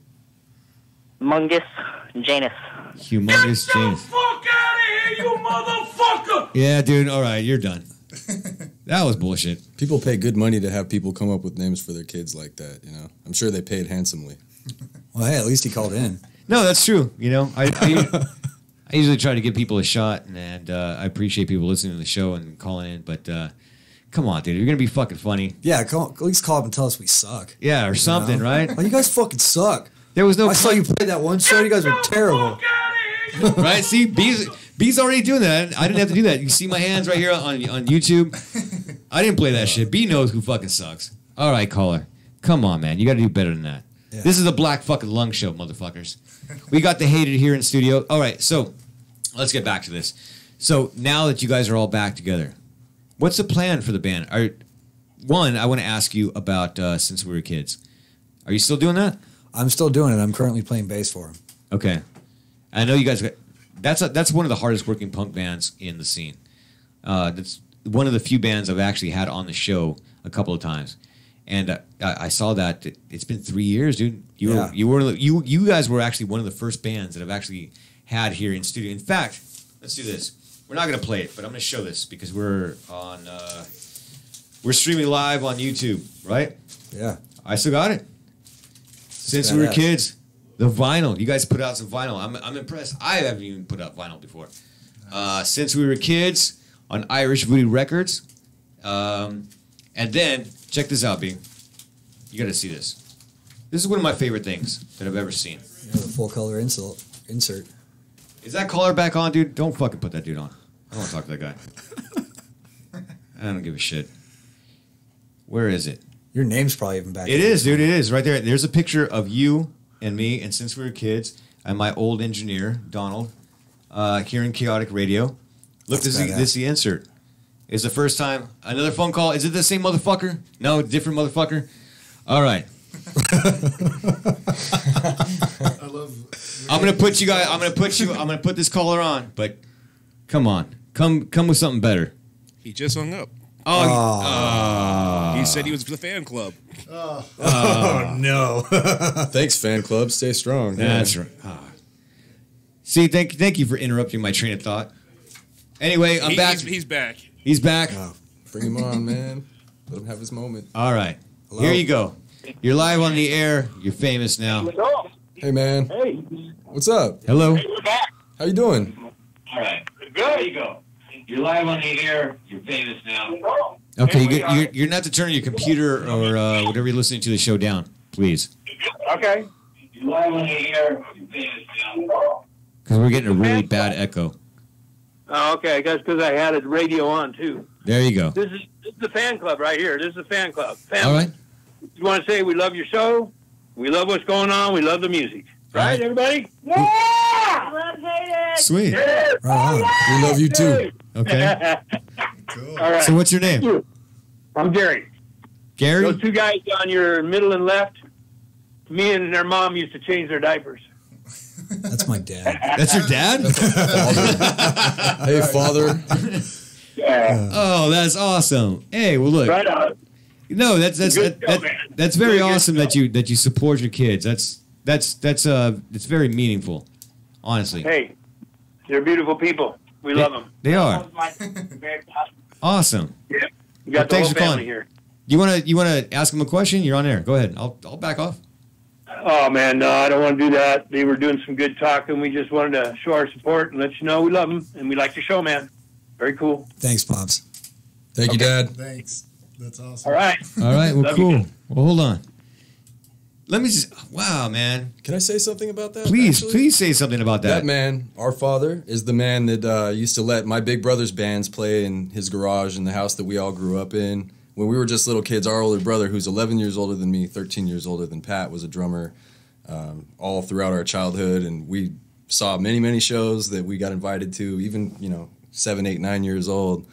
Mungus Janus. Humongous James. Fuck out of here, you motherfucker! Yeah, dude. All right, you're done. That was bullshit. People pay good money to have people come up with names for their kids like that, you know? I'm sure they paid handsomely. Well, hey, at least he called in. No, that's true. You know, I usually try to give people a shot, and I appreciate people listening to the show and calling in. But come on, dude, you're gonna be fucking funny. Yeah, at least call up and tell us we suck. Yeah, or something, right? Well, you guys fucking suck. There was no. I saw you play that one show. You guys were terrible. Right? See, B's already doing that. I didn't have to do that. You see my hands right here on YouTube. I didn't play that shit. B knows who fucking sucks. All right, caller. Come on, man. You got to do better than that. Yeah. This is the Black fucking Lung Show, motherfuckers. We got the Hated here in studio. All right, so let's get back to this. So now that you guys are all back together, what's the plan for the band? I want to ask you about Since We Were Kids. Are you still doing that? I'm still doing it. I'm currently playing bass for him. Okay. I know you guys. That's one of the hardest working punk bands in the scene. That's one of the few bands I've actually had on the show a couple of times, and I saw that it's been 3 years, dude. You guys were actually one of the first bands that I've actually had here in studio. In fact, let's do this. We're not gonna play it, but I'm gonna show this because we're streaming live on YouTube, right? Yeah. I still got it. Since we were kids. The vinyl. You guys put out some vinyl. I'm impressed. I haven't even put out vinyl before. Since We Were Kids on Irish Voodoo Records. And then, check this out, B. You got to see this. This is one of my favorite things that I've ever seen. Yeah, the full color insert. Is that collar back on, dude? Don't fucking put that dude on. I don't want to talk to that guy. I don't give a shit. Where is it? Your name's probably even back. It is, dude. It is. Right there. There's a picture of you and me, and Since We Were Kids, and my old engineer, Donald, here in Kaotic Radio. Look, this is the insert. It's the first time. Another phone call. Is it the same motherfucker? No, different motherfucker? All right. I love. I'm gonna put you guys. I'm gonna put this caller on. But come on, come with something better. He just hung up. He said he was the fan club. Oh no! Thanks, fan club. Stay strong. That's right. See, thank you for interrupting my train of thought. Anyway, I'm back. He's back. He's back. Bring him on, man. Let him have his moment. All right. Hello? Here you go. You're live on the air. You're famous now. Hey, man. Hey. What's up? Hello. We're back. How you doing? All right. Good. There you go. You're live on the air. You're famous now. Okay, you're going to have to turn your computer or whatever you're listening to the show down, please. Okay. You're live on the air. You're famous now. Because we're getting a really bad echo. Oh, okay. That's because I had a radio on, too. There you go. This is the fan club right here. This is the fan club. Family. All right. You want to say we love your show? We love what's going on. We love the music. Right, everybody? Yeah! Love haters! Sweet. Yeah. Right on. We love you too. Okay. Cool. All right. So what's your name? I'm Gary. Gary? Those two guys on your middle and left, me and their mom used to change their diapers. That's my dad. That's your dad? Hey, father. Yeah. Oh, that's awesome. Hey, well, look. Right on. No, that's Good show, man. that's very Really good awesome show. that you support your kids. That's it's very meaningful, honestly. Hey, they're beautiful people. We love them. They are awesome. Yeah. Well, We got the thanks whole for family calling. here. You wanna ask them a question? You're on air. Go ahead. I'll back off. Oh, man, no, I don't want to do that. They were doing some good talking. We just wanted to show our support and let you know we love them, and we like the show, man. Very cool. Thanks, Pops. Thank you, Dad. Thanks. That's awesome. All right. All right. Well, Love cool. you. Well, hold on. Let me just. Wow, man. Can I say something about that? Please, actually? please say something about that. That man, our father, is the man that used to let my big brother's bands play in his garage in the house that we all grew up in. When we were just little kids, our older brother, who's 11 years older than me, 13 years older than Pat, was a drummer all throughout our childhood. And we saw many, many shows that we got invited to, even, 7, 8, 9 years old.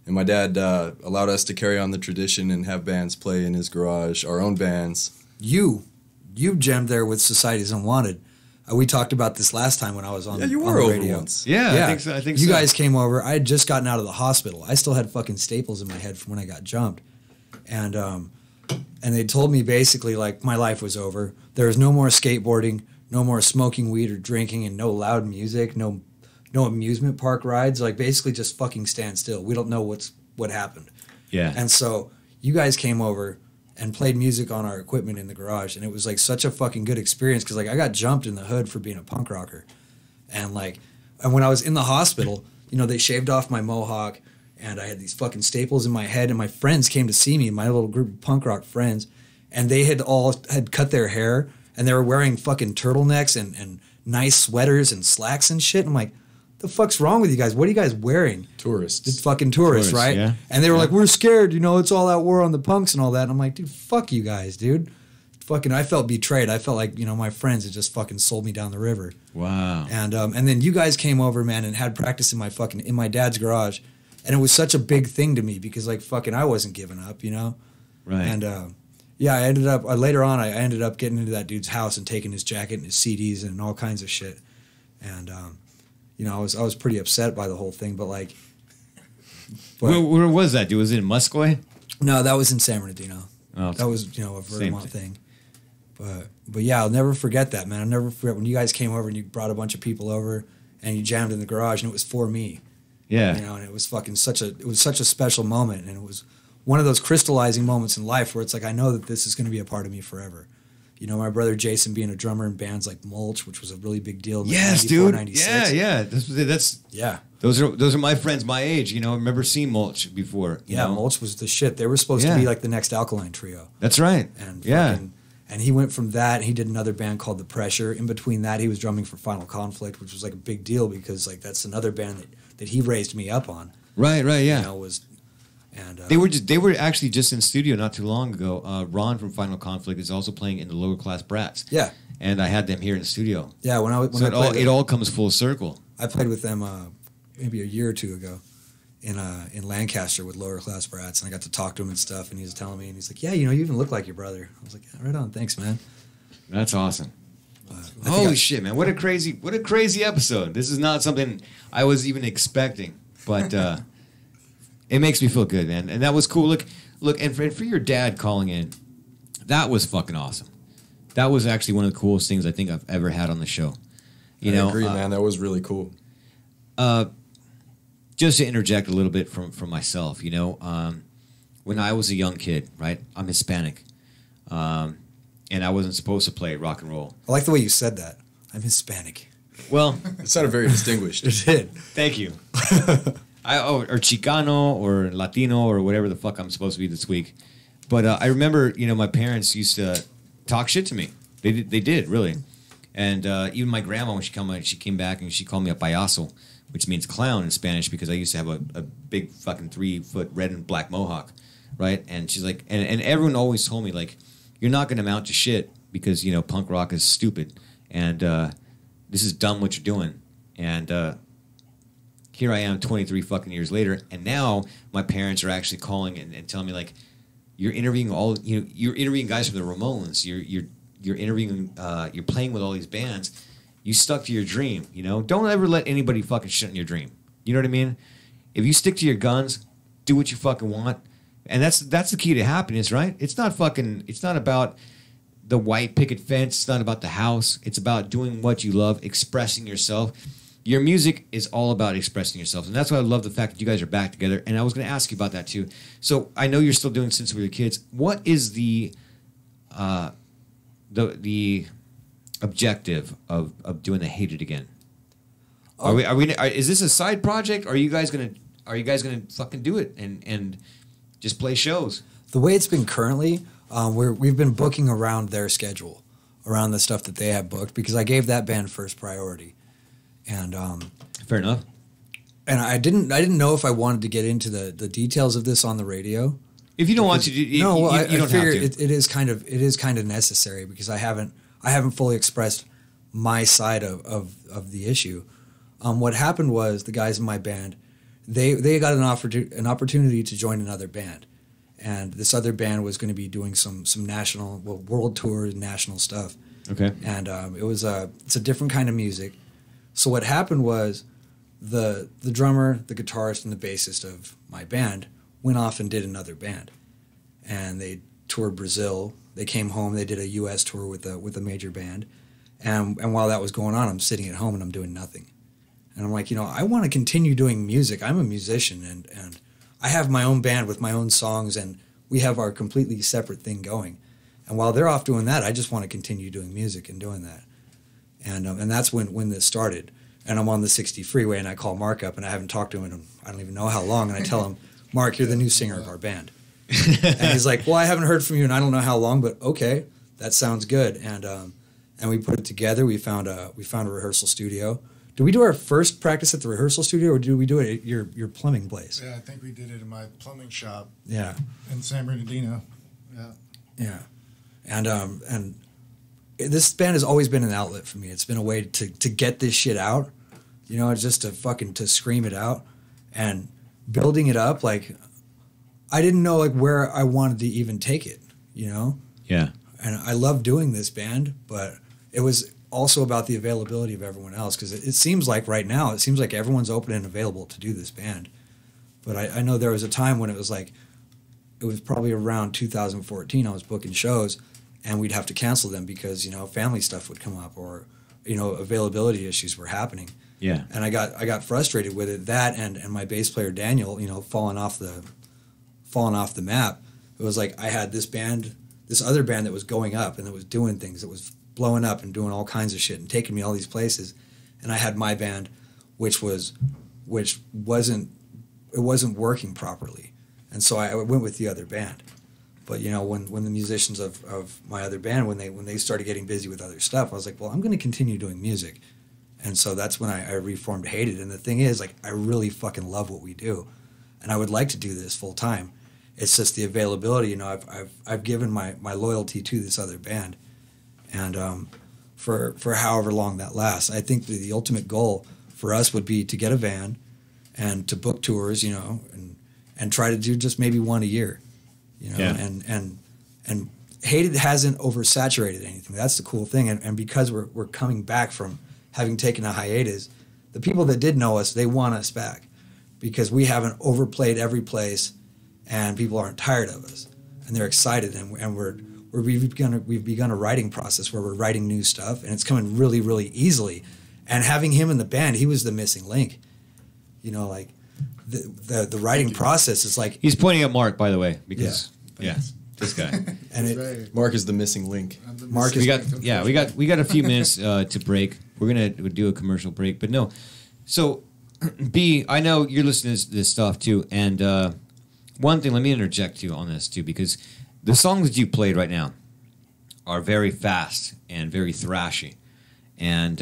And my dad allowed us to carry on the tradition and have bands play in his garage, our own bands. You jammed there with Society's Unwanted. We talked about this last time when I was on, Yeah, you on were the over radio. once. Yeah, I think you so. guys came over. I had just gotten out of the hospital. I still had fucking staples in my head from when I got jumped. And they told me basically like my life was over. There was no more skateboarding, no more smoking weed or drinking, and no loud music, no amusement park rides. Like basically just fucking stand still. We don't know what happened. Yeah. And so you guys came over and played music on our equipment in the garage, and it was like such a fucking good experience because like I got jumped in the hood for being a punk rocker, and when I was in the hospital, they shaved off my mohawk, and I had these fucking staples in my head, and my friends came to see me, my little group of punk rock friends, and they had cut their hair, and they were wearing fucking turtlenecks and nice sweaters and slacks and shit. And I'm like, the fuck's wrong with you guys? What are you guys wearing? Tourists. It's fucking tourists, right? Yeah. And they were like, we're scared, it's all that war on the punks and all that. And I'm like, dude, fuck you guys, dude. Fucking, I felt betrayed. I felt like, my friends had just fucking sold me down the river. Wow. And then you guys came over, man, and had practice in my dad's garage. And it was such a big thing to me because like fucking I wasn't giving up, Right. And I ended up later on I ended up getting into that dude's house and taking his jacket and his CDs and all kinds of shit. And I was pretty upset by the whole thing, but like Where was that, dude? Was it in Muscoy? no, that was in San Bernardino. Oh, That was, a same Vermont thing. But yeah, I'll never forget that, man. I'll never forget when you guys came over and you brought a bunch of people over and you jammed in the garage and it was for me. Yeah. And it was fucking such a special moment, and it was one of those crystallizing moments in life where it's like I know that this is going to be a part of me forever. My brother Jason being a drummer in bands like Mulch, which was a really big deal in Yes, 94, dude. 96. Yeah. That's Yeah. Those are my friends my age. I remember seeing Mulch before. you know? Mulch was the shit. They were supposed to be like the next Alkaline Trio. That's right. And yeah. And he went from that, and he did another band called The Pressure. In between that, he was drumming for Final Conflict, which was like a big deal because like that's another band that he raised me up on. Right. Yeah. They were actually just in studio not too long ago. Ron from Final Conflict is also playing in the Lower Class Brats. Yeah. And I had them here in the studio. Yeah, it all comes full circle. I played with them maybe a year or two ago in Lancaster with Lower Class Brats, and I got to talk to him and stuff, and he was telling me, and he's like, yeah, you even look like your brother. I was like, yeah, right on, thanks, man. That's awesome. Holy shit, man. What a crazy episode. This is not something I was even expecting, but it makes me feel good, man. And that was cool. Look, and for your dad calling in, that was fucking awesome. That was actually one of the coolest things I think I've ever had on the show. I agree, man. That was really cool. Just to interject a little bit from myself, when I was a young kid, right? I'm Hispanic. and I wasn't supposed to play rock and roll. I like the way you said that. I'm Hispanic. Well, it sounded very distinguished. It did. Thank you. Or Chicano or Latino or whatever the fuck I'm supposed to be this week. But I remember, my parents used to talk shit to me. They did really. And even my grandma, when she came back and she called me a payaso, which means clown in Spanish, because I used to have a big fucking 3-foot red and black mohawk, right? And she's like, and everyone always told me, like, you're not going to amount to shit because, punk rock is stupid. And this is dumb what you're doing. And here I am 23 fucking years later, and now my parents are actually calling and telling me, like, you're interviewing you're interviewing guys from the Ramones, you're interviewing, you're playing with all these bands, you stuck to your dream, don't ever let anybody fucking shit on your dream, you know what I mean? If you stick to your guns, do what you fucking want, and that's the key to happiness, right? It's not about the white picket fence, it's not about the house, it's about doing what you love, expressing yourself. Your music is all about expressing yourself, and that's why I love the fact that you guys are back together. And I was going to ask you about that too. So I know you're still doing Since We Were Kids. What is the objective of doing the Hate It Again? Is this a side project? Or are you guys gonna fucking do it and just play shows? The way it's been currently, we've been booking around their schedule, around the stuff that they have booked, because I gave that band first priority. And fair enough. And I didn't know if I wanted to get into the details of this on the radio. If you don't want to, you don't have to. It is kind of necessary, because I haven't fully expressed my side of the issue. What happened was, the guys in my band, they got an opportunity to join another band, and this other band was going to be doing some national, world tours, national stuff. Okay. And it's a different kind of music. So what happened was, the drummer, the guitarist, and the bassist of my band went off and did another band, and they toured Brazil. They came home. They did a U.S. tour with a major band, and while that was going on, I'm sitting at home and I'm doing nothing, and I'm like, I want to continue doing music. I'm a musician, and I have my own band with my own songs, and we have our completely separate thing going. And while they're off doing that, I just want to continue doing music and doing that. And that's when this started. And I'm on the 60 freeway, and I call Mark up, and I haven't talked to him in I don't even know how long. And I tell him, Mark, you're the new singer of our band. And he's like, well, I haven't heard from you in I don't know how long, but okay, that sounds good. And we put it together. We found a rehearsal studio. Did we do our first practice at the rehearsal studio, or did we do it at your plumbing place? Yeah, I think we did it in my plumbing shop. Yeah. In San Bernardino. Yeah. Yeah. And this band has always been an outlet for me. It's been a way to get this shit out, just to scream it out, and building it up. Like, I didn't know where I wanted to even take it, Yeah. And I love doing this band, but it was also about the availability of everyone else, because it seems like right now, everyone's open and available to do this band. But I know there was a time when it was probably around 2014, I was booking shows, and we'd have to cancel them because, family stuff would come up, or, availability issues were happening. Yeah. And I got frustrated with it. That and my bass player Daniel, falling off the map. It was like I had this other band that was going up and that was doing things, that was blowing up and doing all kinds of shit and taking me all these places. And I had my band, which wasn't working properly. And so I went with the other band. But when the musicians of my other band, when they started getting busy with other stuff, I was like, well, I'm going to continue doing music. And so that's when I reformed Hate It. And the thing is, I really fucking love what we do, and I would like to do this full time. It's just the availability. I've given my loyalty to this other band, and for however long that lasts. I think the ultimate goal for us would be to get a van and to book tours, and try to do just maybe one a year. And Hate It hasn't oversaturated anything. That's the cool thing. And because we're coming back from having taken a hiatus, the people that did know us, they want us back, because we haven't overplayed every place, and people aren't tired of us, and they're excited, and we've begun a writing process where we're writing new stuff, and it's coming really, really easily. And having him in the band, he was the missing link. The writing process is like... He's pointing at Mark, by the way, because... Yeah. This guy. And Right. Mark is the missing link. I'm the Mark we mistake got of we got a few minutes to break. We're gonna do a commercial break, but no. So, B, I know you're listening to this stuff too, and one thing, let me interject you on this too, because the songs that you played right now are very fast and very thrashy, and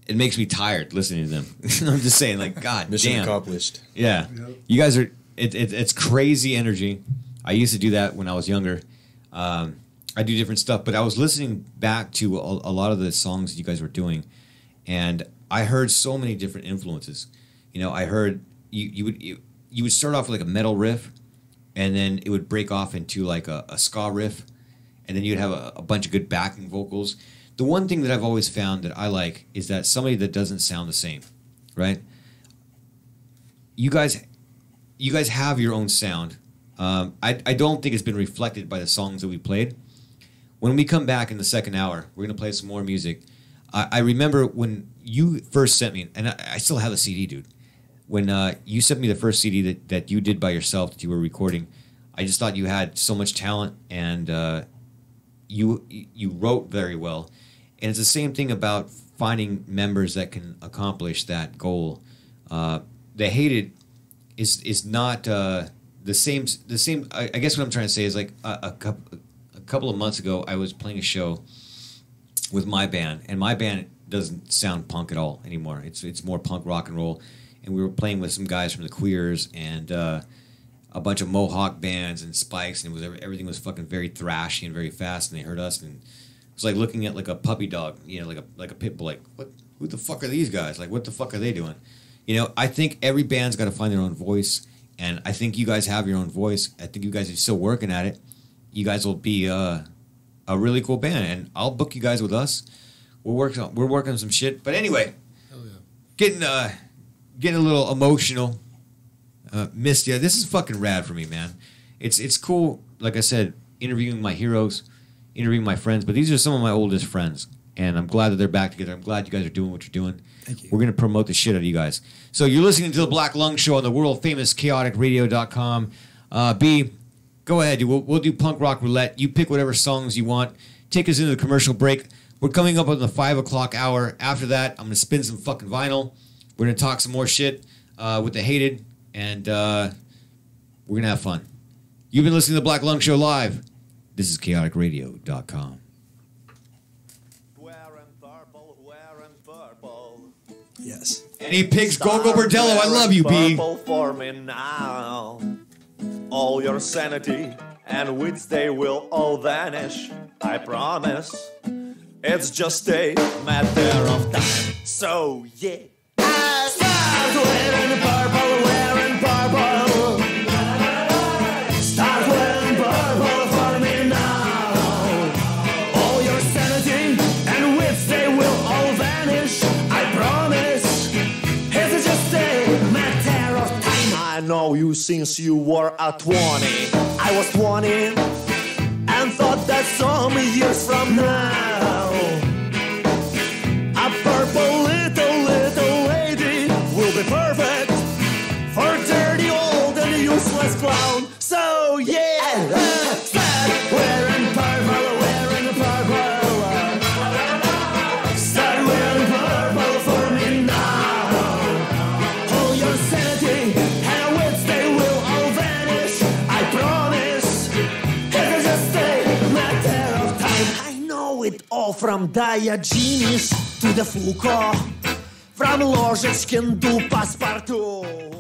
it makes me tired listening to them. I'm just saying, like, God Mission damn. accomplished. Yeah, Yep. you guys are. It's crazy energy. I used to do that when I was younger. I do different stuff, but I was listening back to a lot of the songs you guys were doing, and I heard so many different influences. You know, I heard you would start off with like a metal riff, and then it would break off into like a ska riff, and then you'd have a bunch of good backing vocals. The one thing that I've always found that I like is that somebody that doesn't sound the same, right? You guys have your own sound. I don't think it's been reflected by the songs that we played. When we come back in the second hour, we're going to play some more music. I remember when you first sent me, and I still have the CD, dude. When you sent me the first CD that you did by yourself, that you were recording, I just thought you had so much talent, and you wrote very well. And it's the same thing about finding members that can accomplish that goal. The Hated is not the same. I guess what I'm trying to say is like a couple of months ago, I was playing a show with my band, and my band doesn't sound punk at all anymore. It's more punk rock and roll, and we were playing with some guys from the Queers and a bunch of Mohawk bands and Spikes, and everything was fucking very thrashy and very fast, and they heard us, and it was like looking at like a puppy dog, you know, like a pit bull, like who the fuck are these guys? Like what the fuck are they doing? You know, I think every band's got to find their own voice, and I think you guys have your own voice. I think you guys are still working at it. You guys will be a really cool band, and I'll book you guys with us. We're working on some shit. But anyway, Hell yeah. getting a little emotional. Missed ya. This is fucking rad for me, man. It's cool. Like I said, interviewing my heroes, interviewing my friends. But these are some of my oldest friends, and I'm glad that they're back together. I'm glad you guys are doing what you're doing. Thank you. We're gonna promote the shit out of you guys. So you're listening to the Black Lung Show on the world famous chaoticradio.com. B, go ahead. We'll do punk rock roulette. You pick whatever songs you want. Take us into the commercial break. We're coming up on the 5 o'clock hour. After that, I'm gonna spin some fucking vinyl. We're gonna talk some more shit with the Hated, and we're gonna have fun. You've been listening to the Black Lung Show live. This is chaoticradio.com. Yes. Any pigs, go Bordello. I love you, B. Purple for me now. All your sanity and wits, they will all vanish. I promise. It's just a matter of time. So yeah. I start wearing purple, wearing purple. Start wearing purple for me now. All your sanity and wits, they will all vanish. I promise. It's just a matter of time. I know you since you were at 20. I was 20 and thought that some years from now, a purple little lady will be perfect for dirty old and useless clown. So yeah, start wearing purple, wearing purple. Start wearing purple for me now. All your sanity and wits, they will all vanish. I promise. It's just a matter of time. I know it all from Diogenes to the Foucault, from Ложечкин to Passepartout.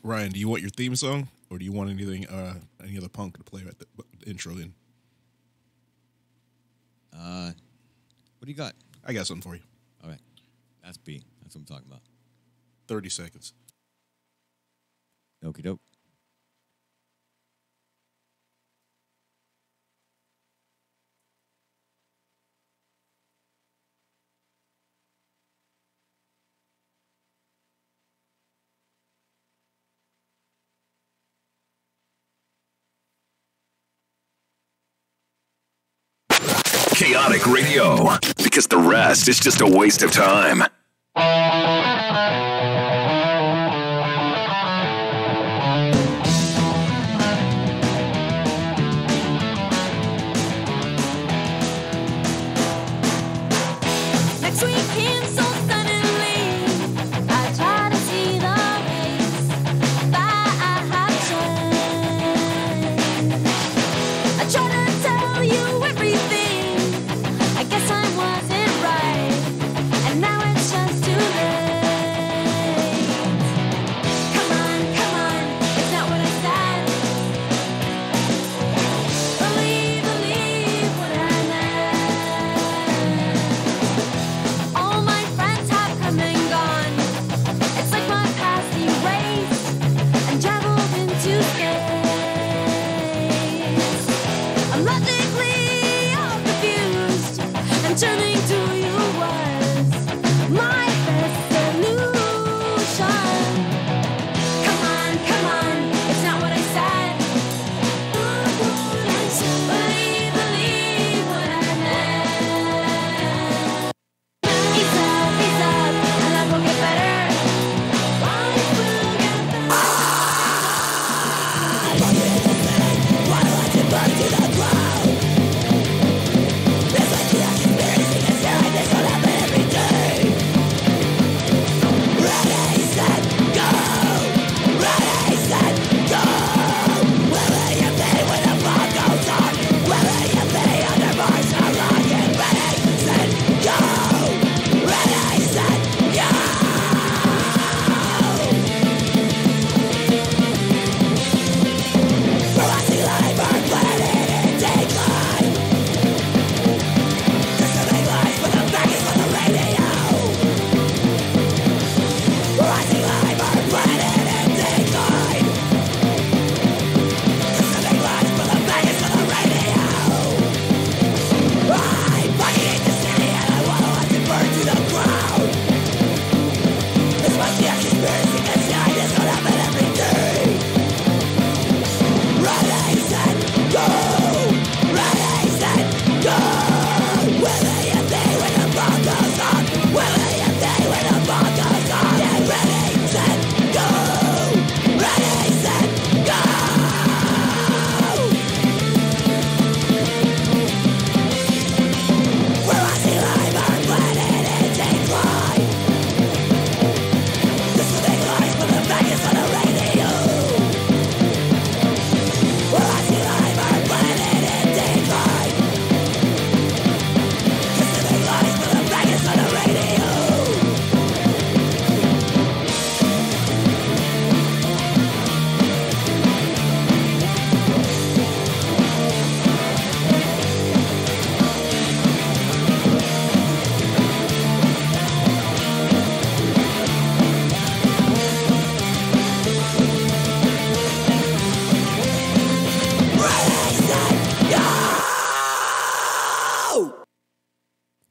Ryan, do you want your theme song, or do you want anything, any other punk to play at the intro in? What do you got? I got something for you. All right. That's B. That's what I'm talking about. 30 seconds. Okie doke. Chaotic Radio, because the rest is just a waste of time. Next weekend, so suddenly, I try to see the ways that I have changed. I try to tell you everything. I guess I wasn't right, and now it's just too late. Come on, it's not what I said. Believe what I meant. All my friends have come and gone. It's like my past erased and traveled into space. I'm logically all confused, and turning to you was my best solution. Come on, it's not what I said. Believe what I meant. Ease up, and life will get better. Life will get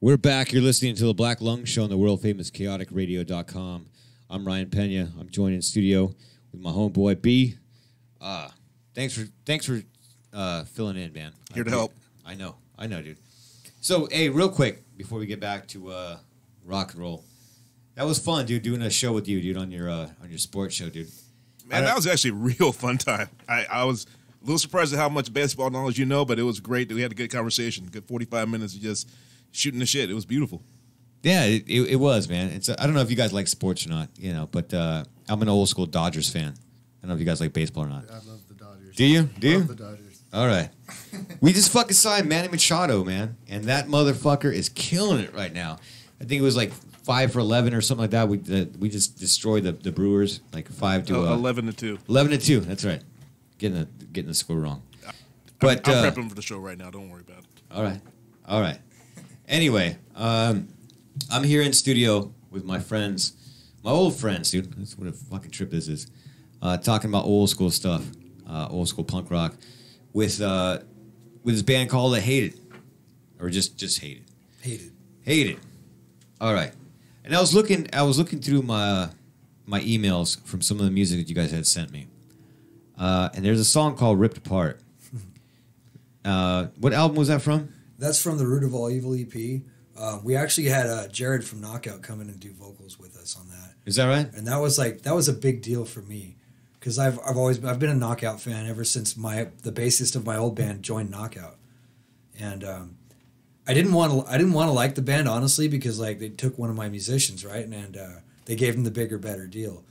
We're back. You're listening to the Black Lung Show on the world famous chaoticradio.com. I'm Ryan Pena. I'm joined in studio with my homeboy B. Thanks for filling in, man. Here to help. I know, dude. So, hey, real quick before we get back to rock and roll, that was fun, dude. Doing a show with you, dude, on your sports show, dude. Man, that was actually a real fun time. I was a little surprised at how much basketball knowledge you know, but it was great. We had a good conversation, good 45 minutes of just shooting the shit. It was beautiful. Yeah, it was, man. It's I don't know if you guys like sports or not, but I'm an old school Dodgers fan. I don't know if you guys like baseball or not. I love the Dodgers. Do you? Love the Dodgers. All right. We just fucking signed Manny Machado, man, and that motherfucker is killing it right now. I think it was like 5 for 11 or something like that. We just destroyed the Brewers like 5 to 11-2. 11-2. That's right. Getting the score wrong. But I'm prepping for the show right now. Don't worry about it. All right. Anyway, I'm here in studio with my friends, my old friends, dude. That's what a fucking trip this is. Talking about old school stuff, old school punk rock, with this band called Hated, or just Hated. Hated. All right. And I was looking through my emails from some of the music that you guys had sent me, and there's a song called "Ripped Apart." What album was that from? That's from the Root of All Evil EP. We actually had Jared from Knockout come in and do vocals with us on that. Is that right? And that was a big deal for me because I've been a Knockout fan ever since the bassist of my old band joined Knockout, and I didn't want to like the band honestly because like they took one of my musicians, right, and they gave him the bigger, better deal,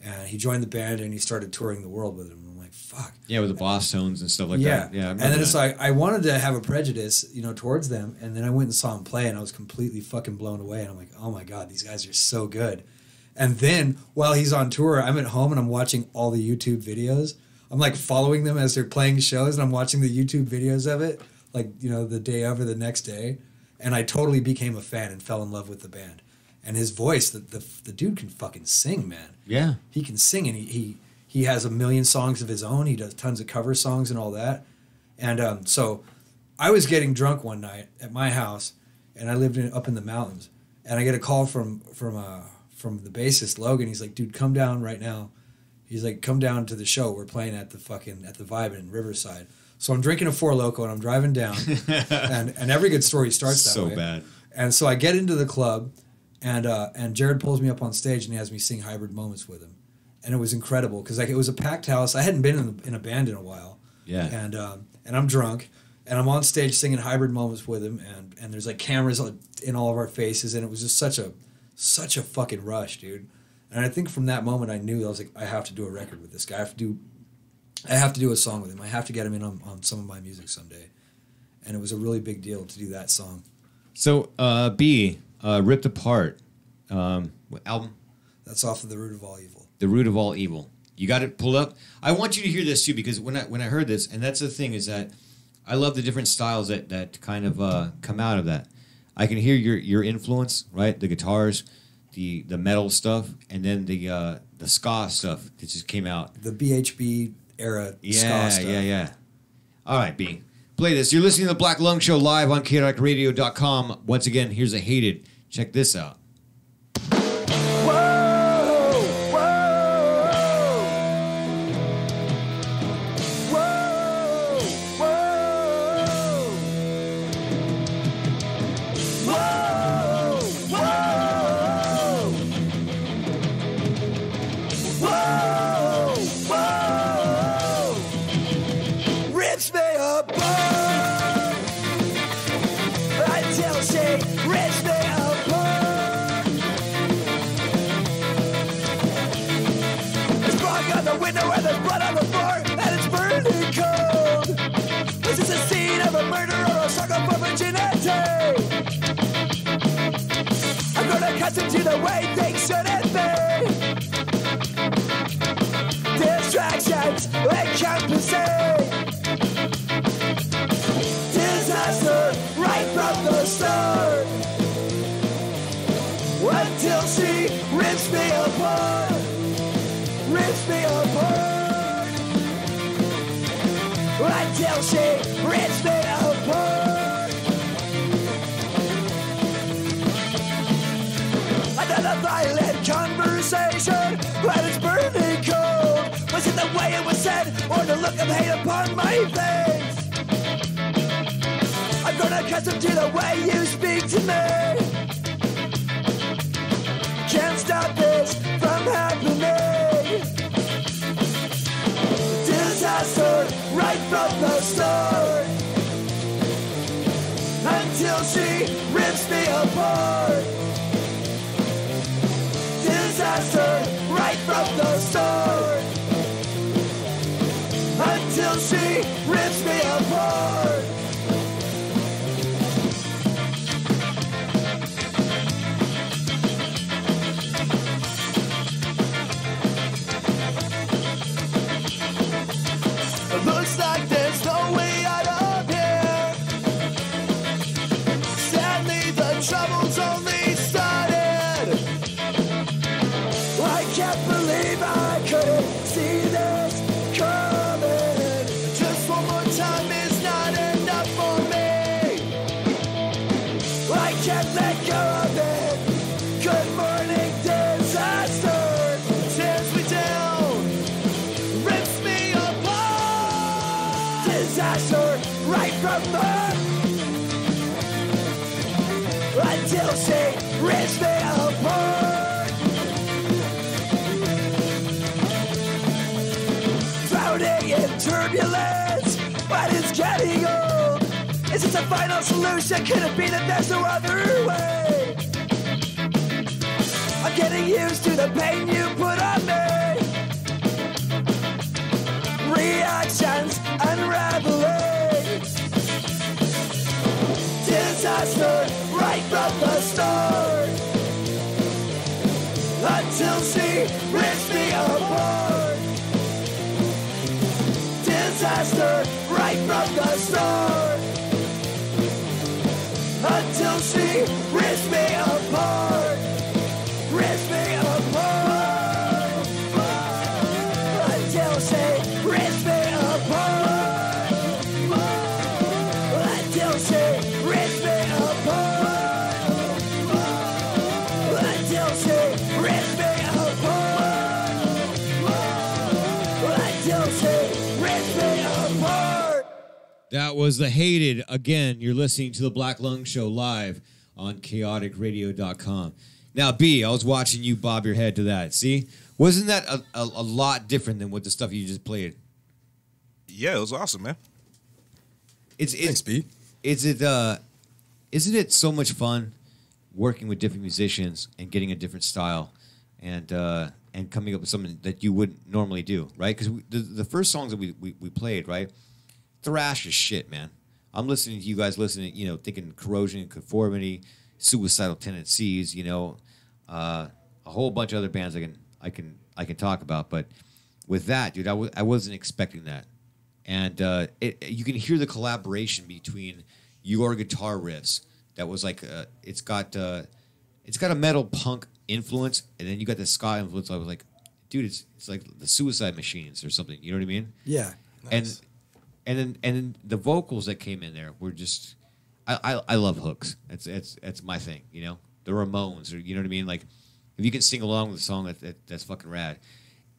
and he joined the band and he started touring the world with them. I'm like, fuck. Yeah, with the boss tones and stuff like that. Yeah, and then it's like I wanted to have a prejudice, towards them, and then I went and saw them play, and I was completely fucking blown away. And I'm like, oh my god, these guys are so good. And then while he's on tour, I'm at home and I'm watching all the YouTube videos. I'm like following them as they're playing shows, and I'm watching the YouTube videos of it, like the day of or the next day, and I totally became a fan and fell in love with the band. And his voice, the dude can fucking sing, man. Yeah, he can sing, and he has a million songs of his own. He does tons of cover songs and all that. And so I was getting drunk one night at my house, and I lived up in the mountains. And I get a call from the bassist, Logan. He's like, dude, come down right now. He's like, come down to the show. We're playing at the Vibe in Riverside. So I'm drinking a Four Loko, and I'm driving down. and every good story starts that way. So bad. And so I get into the club, and Jared pulls me up on stage, and he has me sing Hybrid Moments with him. And it was incredible because it was a packed house. I hadn't been in a band in a while. Yeah. And I'm drunk, and I'm on stage singing Hybrid Moments with him, and there's like cameras in all of our faces, and it was just such a fucking rush, dude. And I think from that moment I knew I was like, I have to do a record with this guy. I have to do a song with him. I have to get him in on some of my music someday. And it was a really big deal to do that song. So Ripped Apart, what album? That's off of The Root of All Evil. The Root of All Evil. You got it pulled up? I want you to hear this too, because when I heard this, and that's the thing, is that I love the different styles that kind of come out of that. I can hear your influence, right? The guitars, the metal stuff, and then the ska stuff that just came out. The BHB era ska stuff. Yeah. All right, B. Play this. You're listening to The Black Lung Show live on chaoticradio.com. Once again, here's a Hated. Check this out. Accustomed to the way things shouldn't be. Distractions encompassing disaster right from the start. Until she rips me apart. Rips me apart. Until she rips me apart. Another violent conversation, but it's burning cold. Was it the way it was said, or the look of hate upon my face? I'm grown accustomed to the way you speak to me. Can't stop this from happening. Disaster right from the start. Until she rips me apart. Disaster right from the start. Until she rips me apart. one time is not enough for me. I can't let go of it. Good morning, disaster. Tears me down, rips me apart. Disaster, right from birth. Until she rips me apart. Drowning in turbulence, but it's getting old. Is this a final solution? Could it be that there's no other way? I'm getting used to the pain you put on me. Reactions unraveling. Disaster right from the start. Until she rips me apart. Disaster right from the start. Until she rips me apart. Rips me apart. Until she rips me apart. Until she rips me apart. Until she rips me apart. Until she rips me apart. That was The Hated. Again, you're listening to the Black Lung Show live on chaoticradio.com. Now, B, I was watching you bob your head to that. See? Wasn't that a lot different than what the stuff you just played? Yeah, it was awesome, man. Thanks, B. Isn't it so much fun working with different musicians and getting a different style and coming up with something that you wouldn't normally do, right? Because the first songs that we played, right? Thrash is shit, man. I'm listening to you guys thinking Corrosion and Conformity, Suicidal Tendencies, a whole bunch of other bands I can talk about. But with that, dude, I wasn't expecting that. And you can hear the collaboration between your guitar riffs. That was like it's got a metal punk influence, and then you got the ska influence. I was like, dude, it's like the Suicide Machines or something. You know what I mean? Yeah. Nice. And then the vocals that came in there were just I love hooks. It's my thing, The Ramones, or you know what I mean? Like if you can sing along with a song that's fucking rad.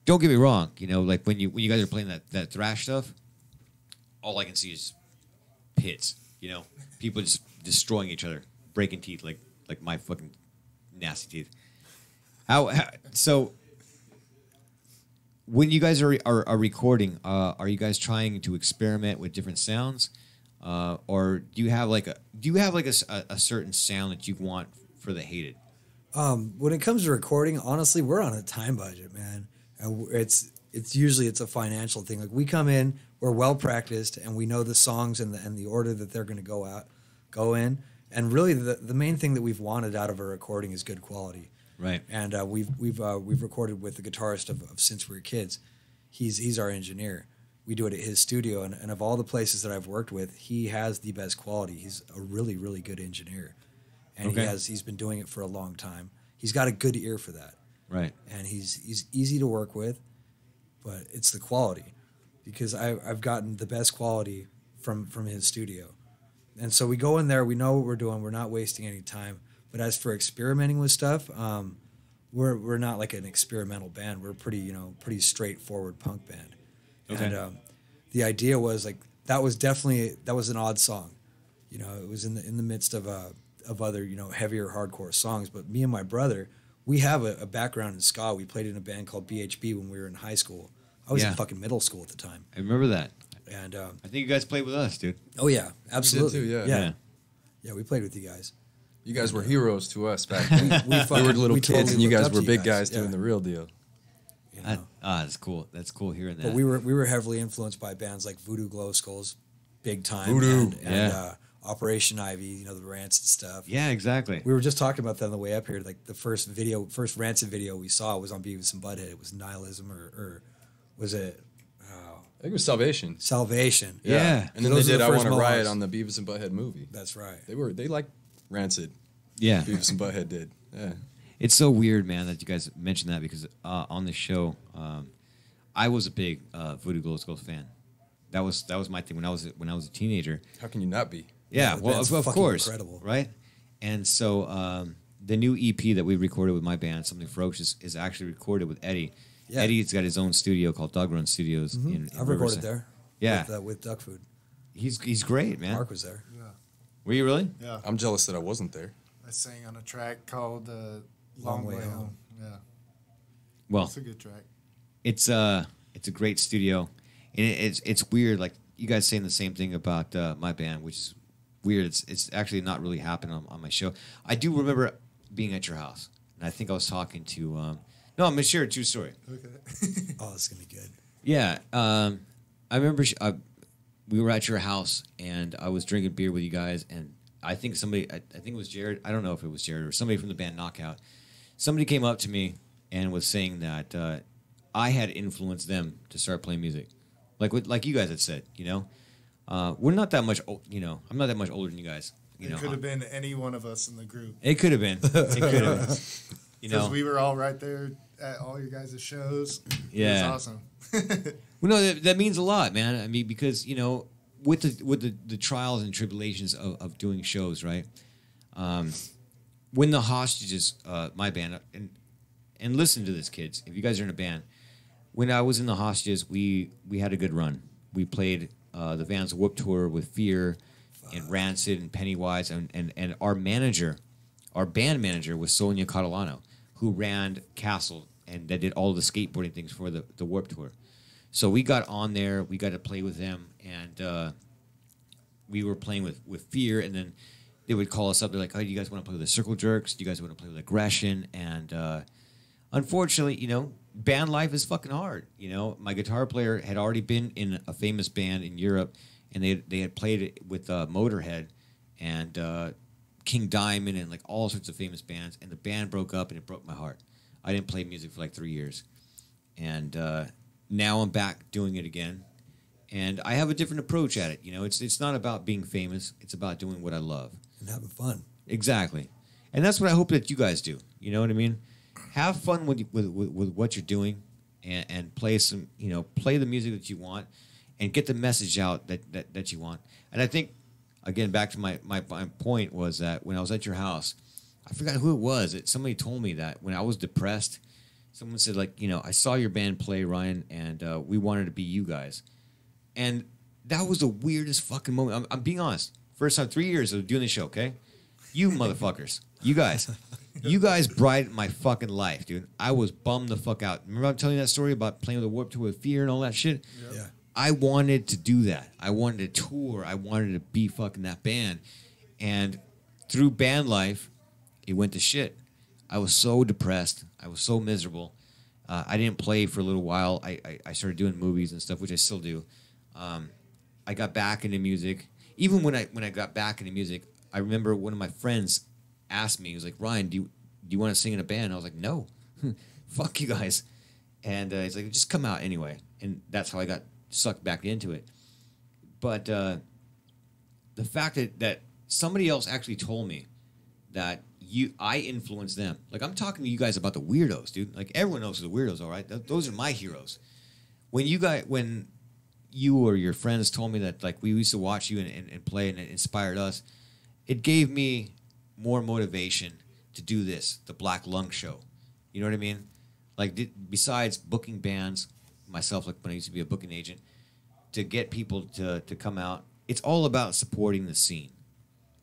Don't get me wrong, like when you guys are playing that thrash stuff, all I can see is pits, people just destroying each other, breaking teeth like my fucking nasty teeth. So when you guys are recording, are you guys trying to experiment with different sounds, or do you have a certain sound that you want for The Hated? When it comes to recording, honestly, we're on a time budget, man. And it's usually a financial thing. Like we come in, we're well practiced, and we know the songs and the order that they're going to go in. And really, the main thing that we've wanted out of a recording is good quality. Right. And we've recorded with the guitarist of Since We Were Kids. He's our engineer. We do it at his studio, and of all the places that I've worked with, he has the best quality. He's a really, really good engineer, and he's been doing it for a long time. He's got a good ear for that. Right. And he's easy to work with, but it's the quality, because I've gotten the best quality from his studio. And so we go in there, we know what we're doing, we're not wasting any time. But as for experimenting with stuff, we're not like an experimental band. We're pretty straightforward punk band. Okay. And the idea was like that was an odd song. It was in the midst of other heavier hardcore songs. But me and my brother, we have a background in ska. We played in a band called BHB when we were in high school. I was in fucking middle school at the time. I remember that. And I think you guys played with us, dude. Oh yeah, absolutely. We did too, yeah. We played with you guys. You guys were heroes to us back then. we were little kids, totally and you looked guys up were to big guys doing the real deal. That's cool. That's cool hearing that. But we were heavily influenced by bands like Voodoo Glow Skulls, big time. Voodoo. And Operation Ivy, the Rancid stuff. Yeah, exactly. We were just talking about that on the way up here. Like the first Rancid video we saw was on Beavis and Butthead. It was Nihilism or was it? I think it was Salvation. Salvation. Yeah. And then Those they are did the I first Want to Riot Mohawks. on the Beavis and Butthead movie. That's right. They liked Rancid. Yeah. Beavis and Butthead did. Yeah. It's so weird, man, that you guys mentioned that because on the show, I was a big Voodoo Glow Skulls fan. That was my thing when I was a teenager. How can you not be? Yeah, the well, band's of fucking course, incredible. right? And so the new EP that we recorded with my band, Something Ferocious, is actually recorded with Eddie. Yeah. Eddie's got his own studio called Dog Run Studios in I've recorded Riverside. there. Yeah, with Duck Food. he's great, man. Mark was there. Yeah. Were you really? Yeah. I'm jealous that I wasn't there. I sang on a track called Long Way Home. Yeah. Well, It's a good track. it's a great studio, and it's weird. Like you guys saying the same thing about my band, which is weird. It's actually not really happened on my show. I do remember being at your house, and I think I was talking to. No, I'm gonna share a true story. Okay. Oh, it's gonna be good. Yeah, I remember we were at your house, and I was drinking beer with you guys, and I think somebody, I think it was Jared. I don't know if it was Jared or somebody from the band Knockout. Somebody came up to me and was saying that I had influenced them to start playing music, like you guys had said. We're not that much. I'm not that much older than you guys. It could have been any one of us in the group. It could have been. It could have been. Because we were all right there at all your guys' shows. Yeah. It was awesome. Well, no, that means a lot, man. I mean, because with the trials and tribulations of doing shows, right? When the Hostages, my band, and listen to this, kids. If you guys are in a band, when I was in the Hostages, we had a good run. We played the Vans Whoop tour with Fear and Rancid and Pennywise, and our band manager was Sonia Catalano, who ran Castle and that did all the skateboarding things for the Warp Tour. So we got on there, we got to play with them, and we were playing with Fear, and then they would call us up. They're like, "Oh, do you guys want to play with the Circle Jerks? Do you guys want to play with Aggression?" And unfortunately, band life is fucking hard. My guitar player had already been in a famous band in Europe, and they had played it with Motorhead and King Diamond and like all sorts of famous bands, and the band broke up, and it broke my heart. I didn't play music for like 3 years, and now I'm back doing it again, and I have a different approach at it. It's not about being famous; it's about doing what I love And having fun. Exactly, and that's what I hope that you guys do. You know what I mean? Have fun with what you're doing, and play play the music that you want, and get the message out that you want. And I think, again, back to my point was that when I was at your house, I forgot who it was. Somebody told me that when I was depressed, someone said, I saw your band play, Ryan, and we wanted to be you guys. And that was the weirdest fucking moment. I'm being honest. First time, 3 years of doing the show, okay? You motherfuckers. You guys brightened my fucking life, dude. I was bummed the fuck out. Remember I'm telling you that story about playing with the Warped Tour with Fear and all that shit? Yep. Yeah. I wanted to do that. I wanted to tour. I wanted to be fucking that band. And through band life, it went to shit. I was so depressed. I was so miserable. I didn't play for a little while. I started doing movies and stuff, which I still do. I got back into music. Even when I got back into music, I remember one of my friends asked me, he was like, "Ryan, do you want to sing in a band?" I was like, "No, fuck you guys." And he's like, "Just come out anyway." And that's how I got sucked back into it. But the fact that somebody else actually told me that I influenced them. Like, I'm talking to you guys about the weirdos, dude. Like, everyone knows the weirdos, all right? Those are my heroes. When you or your friends told me that, like, we used to watch you and play and it inspired us, it gave me more motivation to do this, the Black Lung Show. You know what I mean? Like, besides booking bands, myself, like when I used to be a booking agent, to get people to come out, it's all about supporting the scene.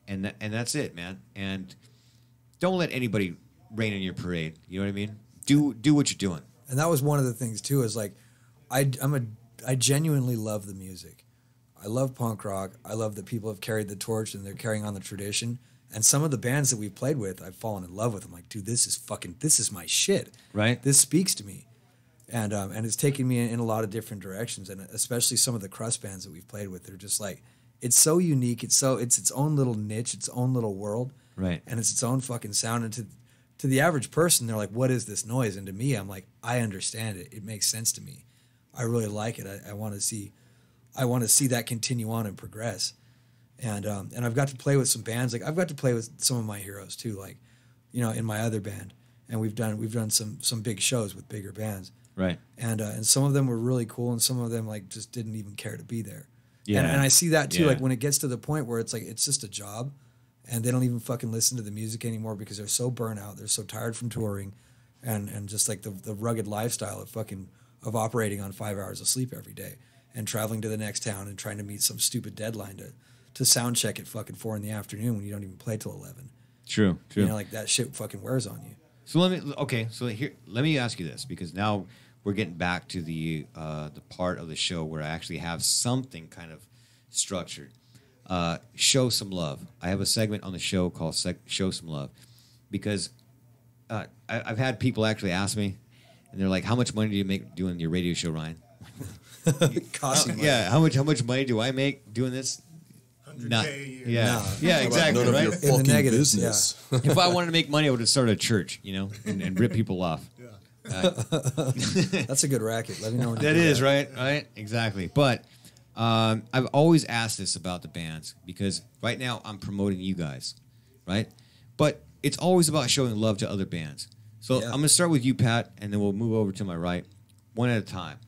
And that's it, man. And don't let anybody rain in your parade. You know what I mean? Do what you're doing. And that was one of the things too. Is like, I genuinely love the music. I love punk rock. I love that people have carried the torch and they're carrying on the tradition. And some of the bands that we've played with, I've fallen in love with. I'm like, dude, this is my shit. Right. This speaks to me. And it's taken me in a lot of different directions. And especially some of the crust bands that we've played with, they're just like, it's so unique. It's its own little niche, its own little world. Right. And it's its own fucking sound. And to the average person, they're like, what is this noise? And to me, I'm like, I understand it. It makes sense to me. I really like it. I want to see that continue on and progress. And I've got to play with some bands. Like, I've got to play with some of my heroes too, like, in my other band. And we've done some big shows with bigger bands. Right. And some of them were really cool, and some of them like just didn't even care to be there. Yeah. And I see that too. Yeah. Like when it gets to the point where it's like it's just a job, and they don't even fucking listen to the music anymore because they're so burnt out, they're so tired from touring, and just like the rugged lifestyle of operating on 5 hours of sleep every day and traveling to the next town and trying to meet some stupid deadline to sound check at fucking 4 PM when you don't even play till 11. True. You know, like that shit fucking wears on you. So let me ask you this, because now we're getting back to the part of the show where I actually have something kind of structured. Show some love. I have a segment on the show called Show Some Love, because I've had people actually ask me, and they're like, "How much money do you make doing your radio show, Ryan?" Costs you money. Yeah, how much money do I make doing this? Not, yeah, yeah, exactly. None of right? your fucking business. If I wanted to make money, I would have started a church, and rip people off. That's a good racket. Let me know when That is right, exactly. But I've always asked this about the bands, because right now I'm promoting you guys, right? But it's always about showing love to other bands. So I'm going to start with you, Pat, and then we'll move over to my right, one at a time.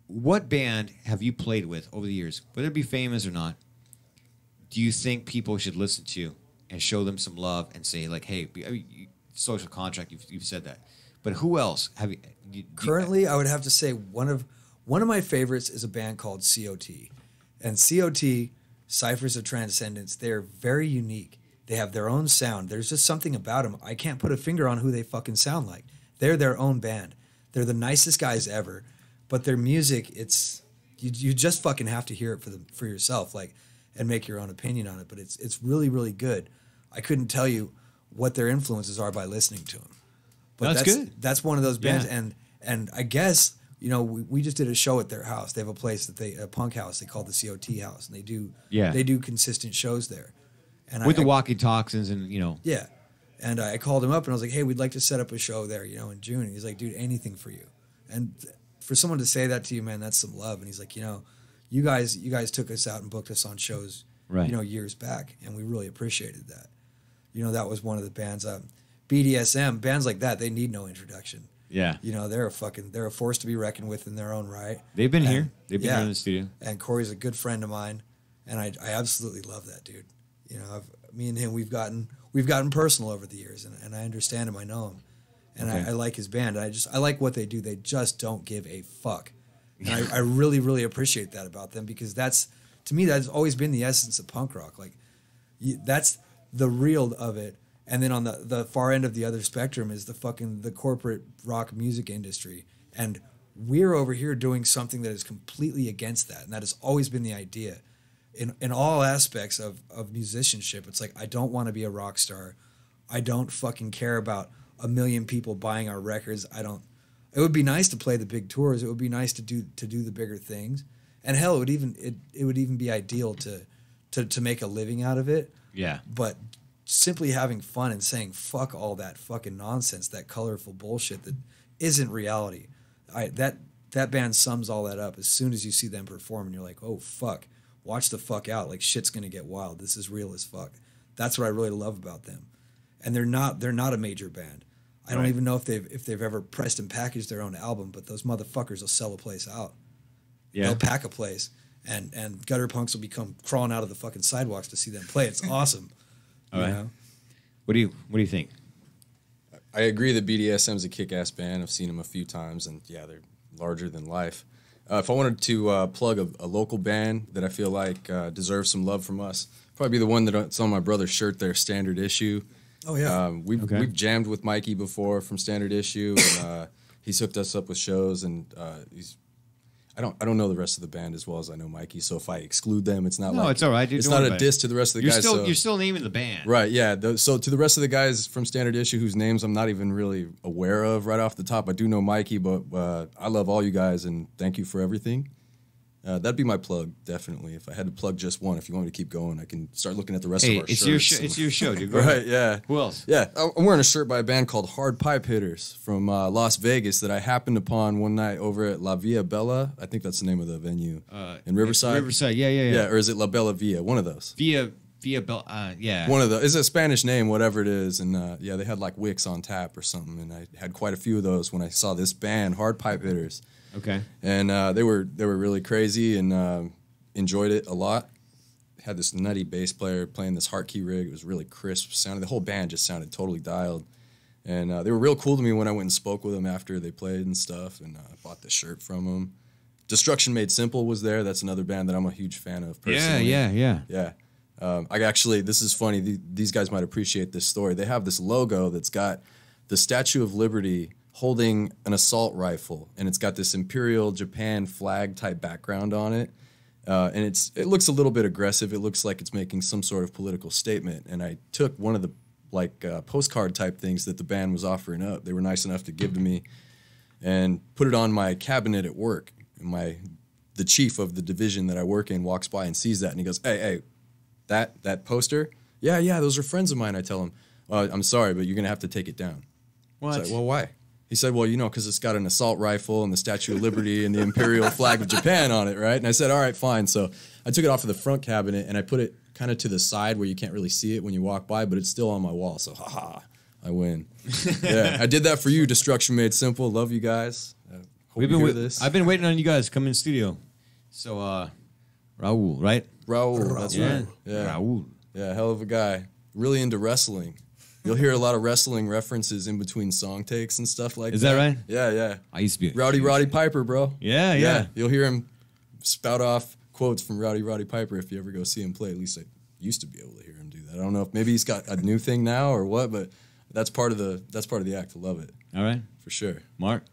What band have you played with over the years, whether it be famous or not, do you think people should listen to and show them some love and say, like, hey, I mean, social contract, you've said that. But who else have you Currently, I would have to say one of my favorites is a band called COT. And COT, Ciphers of Transcendence, they're very unique. They have their own sound. There's just something about them. I can't put a finger on who they fucking sound like. They're their own band. They're the nicest guys ever. But their music, it's you just fucking have to hear it for yourself, like, and make your own opinion on it. But it's really, really good. I couldn't tell you what their influences are by listening to them. But that's good. That's one of those bands, Yeah. and I guess we just did a show at their house. They have a place a punk house they call the COT house, and they do consistent shows there. And with the walkie talkies and yeah. And I called him up and I was like, hey, we'd like to set up a show there, in June. And he's like, dude, anything for you. And for someone to say that to you, man, that's some love. And he's like, you guys took us out and booked us on shows, right, years back, and we really appreciated that. That was one of the bands. BDSM bands like that, they need no introduction. Yeah. They're a force to be reckoned with in their own right. They've been here. They've been here in the studio. And Corey's a good friend of mine, and I absolutely love that dude. Me and him, we've gotten personal over the years, and I understand him. I know him, and I like his band. I like what they do. They just don't give a fuck, and I really, really appreciate that about them, because to me that's always been the essence of punk rock. Like, that's the real of it. And then on the far end of the other spectrum is the corporate rock music industry, and we're over here doing something that is completely against that, and that has always been the idea. In all aspects of musicianship, it's like, I don't want to be a rock star. I don't fucking care about a million people buying our records. It would be nice to play the big tours. It would be nice to do the bigger things. And hell, it would even be ideal to make a living out of it. Yeah. But simply having fun and saying fuck all that fucking nonsense, that colorful bullshit that isn't reality. That band sums all that up as soon as you see them perform, and you're like, oh fuck. Watch the fuck out, like shit's gonna get wild. This is real as fuck. That's what I really love about them. And they're not a major band. I don't even know if they've ever pressed and packaged their own album, but those motherfuckers will sell a place out. Yeah. They'll pack a place, and gutter punks will become crawling out of the fucking sidewalks to see them play. It's awesome. All right. What do you think? I agree that BDSM's a kick-ass band. I've seen them a few times, and yeah, they're larger than life. If I wanted to plug a local band that I feel like deserves some love from us, probably be the one that's on my brother's shirt there, Standard Issue. Oh, yeah. We've jammed with Mikey before from Standard Issue, and he's hooked us up with shows, and I don't know the rest of the band as well as I know Mikey, so if I exclude them, it's not it's all right, dude. It's not a diss to the rest of the guys. You're still naming the band. Right, yeah. So to the rest of the guys from Standard Issue, whose names I'm not even really aware of right off the top, I do know Mikey, but I love all you guys, and thank you for everything. That'd be my plug, definitely. If I had to plug just one, if you want me to keep going, I can start looking at the rest of our shirts. It's your show, dude. Go right, ahead. yeah. Who else? Yeah, I'm wearing a shirt by a band called Hard Pipe Hitters from Las Vegas that I happened upon one night over at La Via Bella. I think that's the name of the venue. In Riverside? Riverside, yeah. Yeah, or is it La Bella Via? One of those. Via Yeah. One of the, it's a Spanish name, whatever it is. And yeah, they had like Wicks on tap or something. And I had quite a few of those when I saw this band, Hard Pipe Hitters. Okay. And they were really crazy and enjoyed it a lot. Had this nutty bass player playing this heart key rig. It was really crisp sounding. The whole band just sounded totally dialed. And they were real cool to me when I went and spoke with them after they played and stuff. And I bought the shirt from them. Destruction Made Simple was there. That's another band that I'm a huge fan of personally. Yeah. I actually, this is funny. These guys might appreciate this story. They have this logo that's got the Statue of Liberty holding an assault rifle, and it's got this Imperial Japan flag type background on it. And it looks a little bit aggressive. It looks like it's making some sort of political statement. And I took one of the postcard type things that the band was offering up. They were nice enough to give to me, and put it on my cabinet at work. And the chief of the division that I work in walks by and sees that, and he goes, "Hey, that poster? Yeah, those are friends of mine." I tell him, "I'm sorry, but you're gonna have to take it down." What? I was like, "Well, why?" He said, "Well, because it's got an assault rifle and the Statue of Liberty and the Imperial flag of Japan on it, right?" And I said, "All right, fine." So I took it off of the front cabinet and I put it kind of to the side where you can't really see it when you walk by, but it's still on my wall. So, I win. Yeah, I did that for you, Destruction Made Simple. Love you guys. I've been waiting on you guys to come in the studio. So, Raul, right? Raul, that's right. Yeah. Raul. Yeah, hell of a guy. Really into wrestling. You'll hear a lot of wrestling references in between song takes and stuff like that. Is that right? Yeah. I used to be Roddy Piper, bro. Yeah. You'll hear him spout off quotes from Roddy Piper if you ever go see him play. At least I used to be able to hear him do that. I don't know if maybe he's got a new thing now or what, but that's part of the act. I love it. All right. For sure. Mark?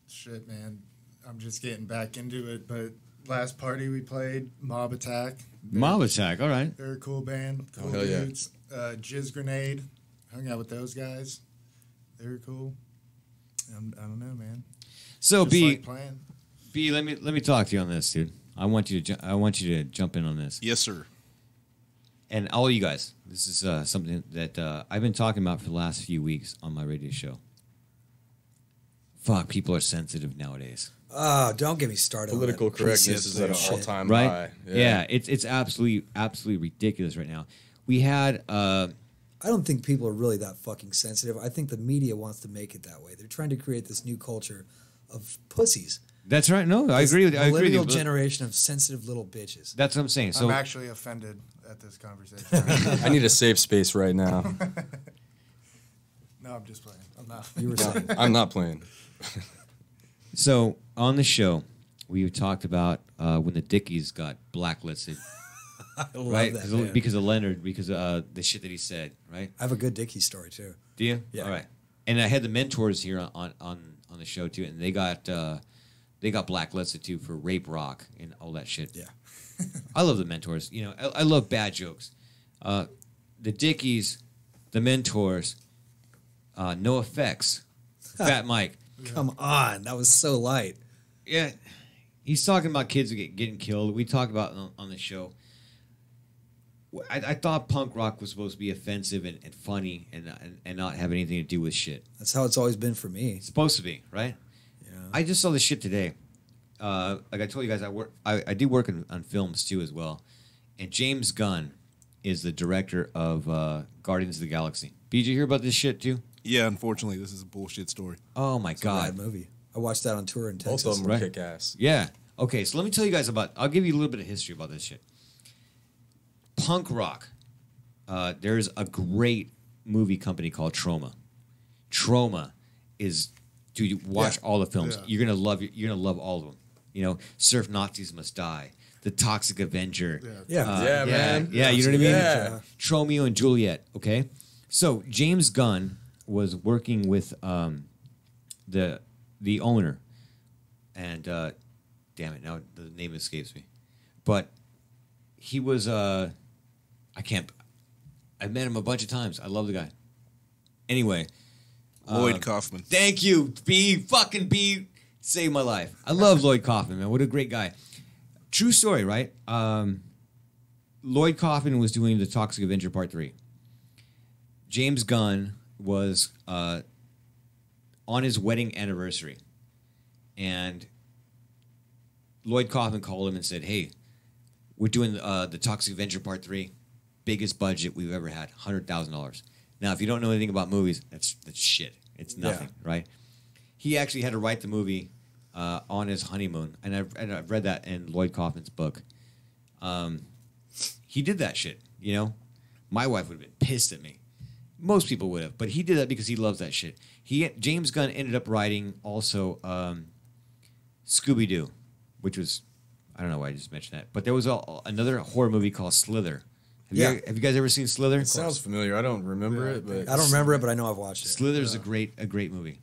Shit, man. I'm just getting back into it, but last party we played, Mob Attack. Mob Attack, all right. They're a cool band. Cool hell yeah. dudes. Jizz Grenade. Hung out with those guys. They were cool. I don't know, man. So just B, let me talk to you on this, dude. I want you to jump in on this. Yes, sir. And all you guys, this is something that I've been talking about for the last few weeks on my radio show. Fuck, people are sensitive nowadays. Oh, don't get me started. Political correctness is at an all-time high. Yeah, it's absolutely ridiculous right now. We had. I don't think people are really that fucking sensitive. I think the media wants to make it that way. They're trying to create this new culture of pussies. That's right. No, I agree with you. Millennial generation of sensitive little bitches. That's what I'm saying. So I'm actually offended at this conversation. I need a safe space right now. No, I'm just playing. I'm not. You were saying. I'm not playing. So on the show, we talked about when the Dickies got blacklisted. I love right? that, man. Because of Leonard, because of the shit that he said, right? I have a good Dickie story too. Do you? Yeah. All right. And I had the mentors here on the show too, and they got blacklisted too for rape rock and all that shit. Yeah. I love the mentors. I love bad jokes. The Dickies, the mentors, no effects, Fat Mike. Come on, that was so light. Yeah, he's talking about kids getting killed. We talked about it on the show. I thought punk rock was supposed to be offensive and funny and not have anything to do with shit. That's how it's always been for me. It's supposed to be, right? Yeah. I just saw this shit today. Like I told you guys, I do work on films too as well. And James Gunn is the director of Guardians of the Galaxy. Did you hear about this shit too? Yeah, unfortunately, this is a bullshit story. Oh my god, a rad movie. I watched that on tour in Texas. Both of them were kick ass. Yeah. Okay, so let me tell you guys I'll give you a little bit of history about this shit. Punk rock. There's a great movie company called Troma. Troma is, dude, watch all the films. Yeah. You're gonna love all of them. Surf Nazis Must Die, The Toxic Avenger. Yeah. Man. Yeah, you know what I mean? Yeah. Tromeo and Juliet. Okay, so James Gunn was working with the owner, and damn it, now the name escapes me, but he was I've met him a bunch of times. I love the guy. Anyway, Lloyd Kaufman. Thank you, B. Saved my life. I love Lloyd Kaufman, man. What a great guy. True story, right? Lloyd Kaufman was doing The Toxic Avenger Part 3. James Gunn was on his wedding anniversary. And Lloyd Kaufman called him and said, hey, we're doing The Toxic Avenger Part 3. biggest budget we've ever had, $100,000. Now, if you don't know anything about movies, that's shit. It's nothing, right? He actually had to write the movie on his honeymoon, and I've read that in Lloyd Kaufman's book. He did that shit, you know? My wife would have been pissed at me. Most people would have, but he did that because he loves that shit. James Gunn ended up writing also Scooby-Doo, which was, I don't know why I just mentioned that, but there was another horror movie called Slither. Have you guys ever seen Slither? It sounds familiar. I don't remember it, but I don't remember it, but I know I've watched it. Slither is a great movie.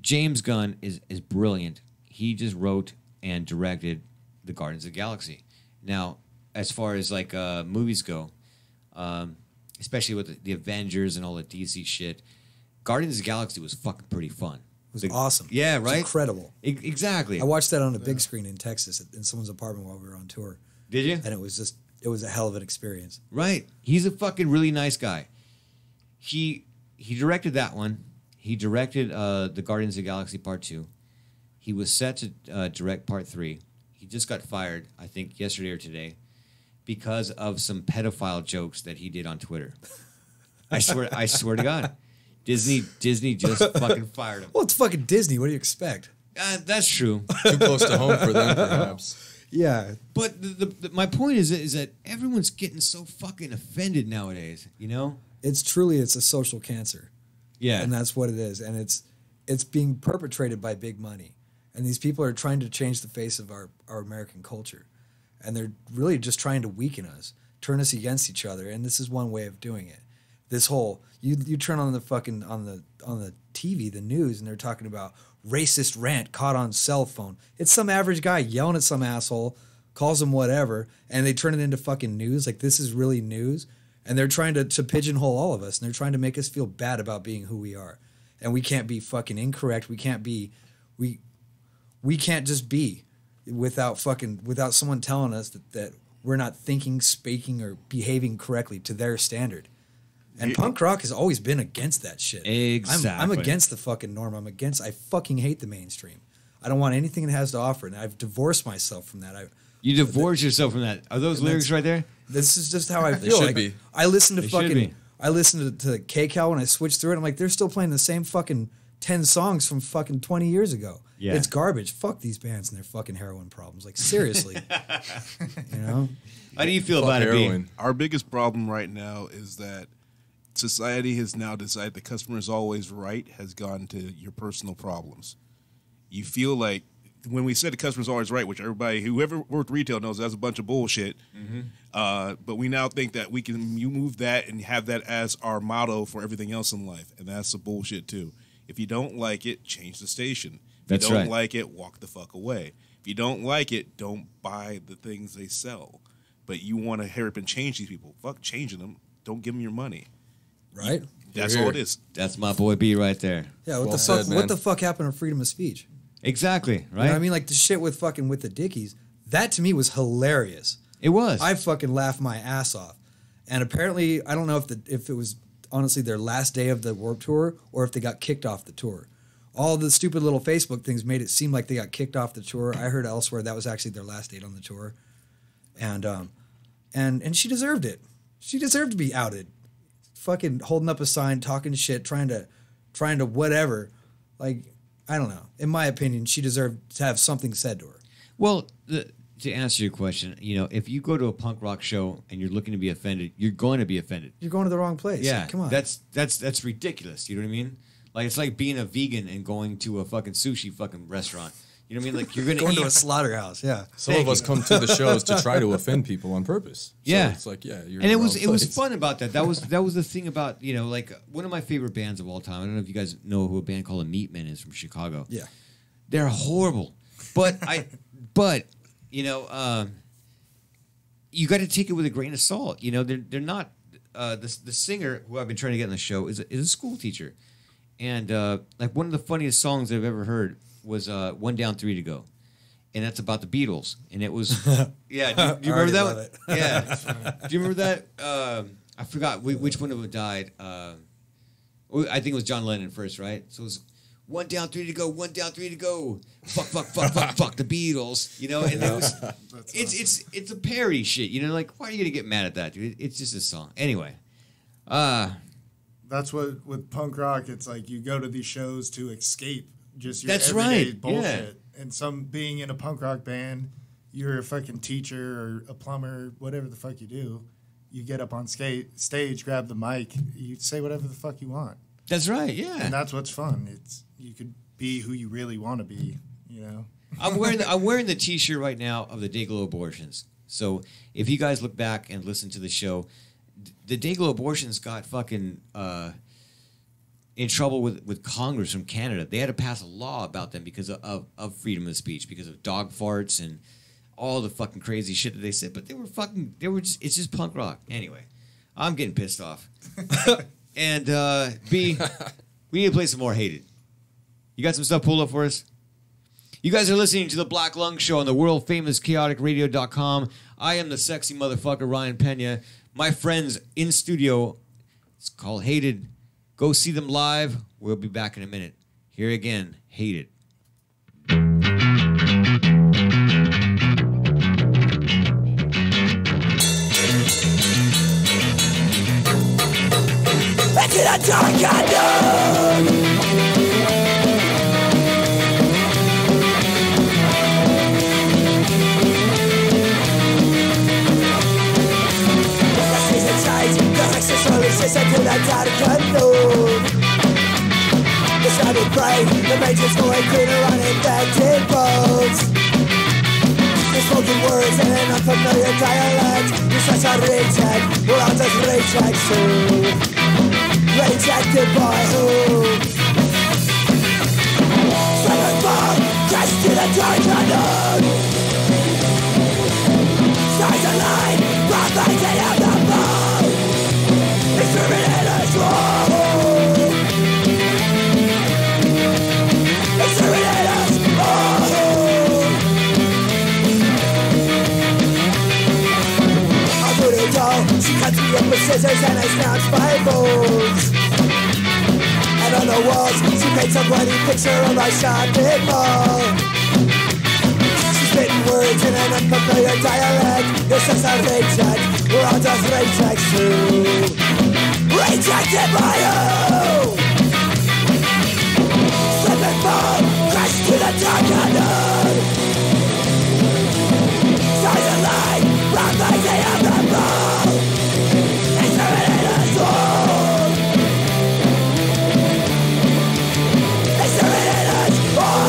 James Gunn is brilliant. He just wrote and directed the Guardians of the Galaxy. Now, as far as like movies go, especially with the Avengers and all the DC shit, Guardians of the Galaxy was fucking pretty fun. It was awesome. Yeah, It was right? incredible. Exactly. I watched that on a big screen in Texas in someone's apartment while we were on tour. Did you? And it was a hell of an experience. Right. He's a fucking really nice guy. He directed that one. He directed the Guardians of the Galaxy Part 2. He was set to direct Part 3. He just got fired, I think, yesterday or today, because of some pedophile jokes that he did on Twitter. I swear to God. Disney just fucking fired him. Well, it's fucking Disney. What do you expect? That's true. Too close to home for them, perhaps. Yeah. But my point is that everyone's getting so fucking offended nowadays, you know? It's a social cancer. Yeah. And that's what it is. And it's being perpetrated by big money. And these people are trying to change the face of our American culture. And they're really just trying to weaken us, turn us against each other. And this is one way of doing it. This whole you turn on the fucking on the TV, the news, and they're talking about racist rant caught on cell phone. It's some average guy yelling at some asshole, calls him whatever, and they turn it into fucking news. Like, this is really news. And they're trying to pigeonhole all of us, and they're trying to make us feel bad about being who we are. And we can't be fucking incorrect. We can't just be without someone telling us that we're not thinking, speaking, or behaving correctly to their standard. And punk rock has always been against that shit. Exactly. I'm against the fucking norm. I fucking hate the mainstream. I don't want anything it has to offer, and I've divorced myself from that. You divorce yourself from that. Are those lyrics right there? This is just how I They feel. should Like, be. I listen to They should be. I listened to KCAL when I switched through it. I'm like, they're still playing the same fucking 10 songs from fucking 20 years ago. Yeah. It's garbage. Fuck these bands and their fucking heroin problems. Like, seriously. You know? How do you feel Fuck about it, heroin. B? Our biggest problem right now is that society has now decided the customer is always right, has gone to your personal problems. You feel like when we said the customer's always right, which whoever worked retail knows that's a bunch of bullshit. But we now think that you move that and have that as our motto for everything else in life, and that's a bullshit too. If you don't like it, change the station. If That's you don't right. like it, walk the fuck away. If you don't like it, don't buy the things they sell. But you want to hurry up and change these people. Fuck changing them. Don't give them your money. Right? That's You're all here. it is. That's my boy B right there. Yeah, what Well the said, fuck? man. What the fuck happened to freedom of speech? Exactly, You right? know what I mean? Like, the shit with the Dickies. That to me was hilarious. It was. I fucking laughed my ass off. And apparently, I don't know if it was honestly their last day of the Warped Tour or if they got kicked off the tour. All the stupid little Facebook things made it seem like they got kicked off the tour. I heard elsewhere that was actually their last date on the tour. And she deserved it. She deserved to be outed. Fucking holding up a sign, talking shit, trying to whatever. Like, I don't know. In my opinion, she deserved to have something said to her. Well, to answer your question, if you go to a punk rock show and you're looking to be offended, you're going to be offended. You're going to the wrong place. Yeah, Come on. That's ridiculous. You know what I mean? Like, it's like being a vegan and going to a fucking sushi fucking restaurant. You know what I mean? Like, you're gonna going eat to a slaughterhouse. Yeah. Some of us come to the shows to try to offend people on purpose. So Yeah. it's like, yeah, you're and in it the wrong was place. fun about that. That was the thing about like one of my favorite bands of all time. I don't know if you guys know who a band called the Meatmen is from Chicago. Yeah. They're horrible, but you got to take it with a grain of salt. They're not. The singer who I've been trying to get on the show is a school teacher, and like one of the funniest songs I've ever heard was "One Down, Three to Go," and that's about the Beatles. And it was yeah. Do you remember that? love it. Yeah. Do you remember that? I forgot which one of them died. I think it was John Lennon first, right? So it was 1 down, 3 to go, 1 down, 3 to go. Fuck the Beatles. You know, and it was, it's a parody shit. You know, like, why are you gonna get mad at that, dude? It's just a song. Anyway, that's what with punk rock. It's like you go to these shows to escape just your That's everyday right, bullshit. And some being in a punk rock band, you're a fucking teacher or a plumber, whatever the fuck you do. You get up on stage, grab the mic, you say whatever the fuck you want. That's right, yeah. And that's what's fun. It's you could be who you really want to be, you know. I'm wearing the T-shirt right now of the Dayglow abortions. So if you guys look back and listen to the show, the Dayglow abortions got fucking in trouble with Congress from Canada. They had to pass a law about them because of freedom of speech, because of dog farts and all the fucking crazy shit that they said. But it's just punk rock. Anyway, I'm getting pissed off. And B, we need to play some more Hated. You got some stuff pulled up for us? You guys are listening to the Black Lung Show on the world famous chaoticradio.com. I am the sexy motherfucker Ryan Pena. My friends in studio, it's called Hated. Go see them live. We'll be back in a minute. Here again, Hated. Into the dark unknown. The season change, the Lexus releases into the dark unknown. The shining brain, the major's going cleaner on invented roads. The spoken words in an unfamiliar dialect. You're such a reject, we're all just rejects too. Rejected by who? Silent bomb, dash to the dark unknown. Stars align, brought by day of the ball. Exterminators roll. Exterminators roll. A voodoo doll, she cuts me up with scissors and I snatch my bones. And on the walls, she paints a bloody picture of our shopping mall. She's spitting words in an unfamiliar dialect. This is a reject, we're all just rejects too. Rejected by you! Slip and fall, crash to the dark unknown. Stars align, round like they have the ball. Exterminators roll. Exterminators roll.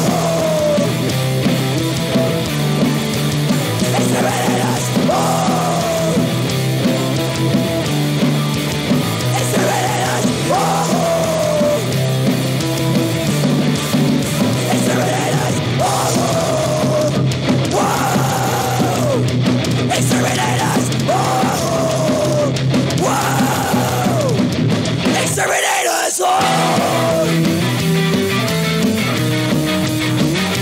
Exterminators roll. Exterminators roll. Exterminators roll. Whoa. Exterminators roll. Whoa. Exterminators roll.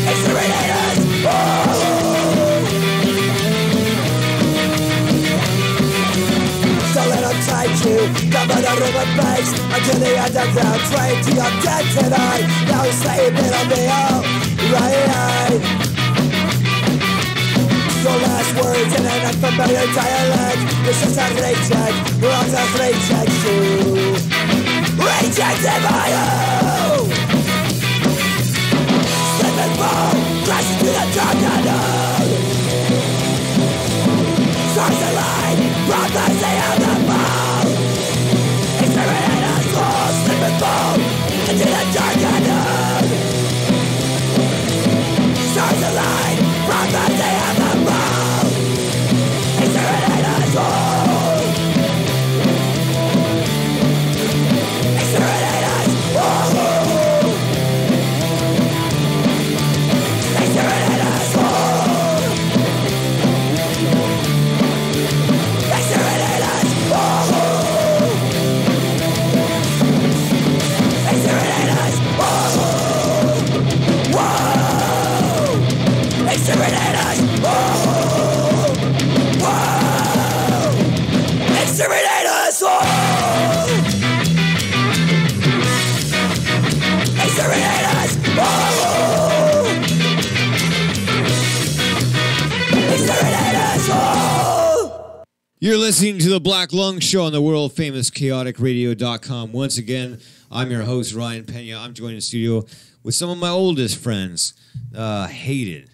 Exterminators roll. Don't let them take you, cover the river banks until the underground train to your dead tonight. Now he's saying it'll be alright. Your last words in an unfamiliar dialect. This is a reject, we're all just rejects too. Rejected by you! Slip and fall, crash into the dark unknown. Stars align, brought by they have the ball. Exterminators roll, slip and fall into the dark unknown. Stars align, brought by they have the ball. Exterminators roll. Exterminators roll. Exterminators roll. Exterminators roll. Exterminators You're listening to the Black Lung Show on the world famous chaoticradio.com. Once again, I'm your host, Ryan Pena. I'm joined in the studio with some of my oldest friends, hated.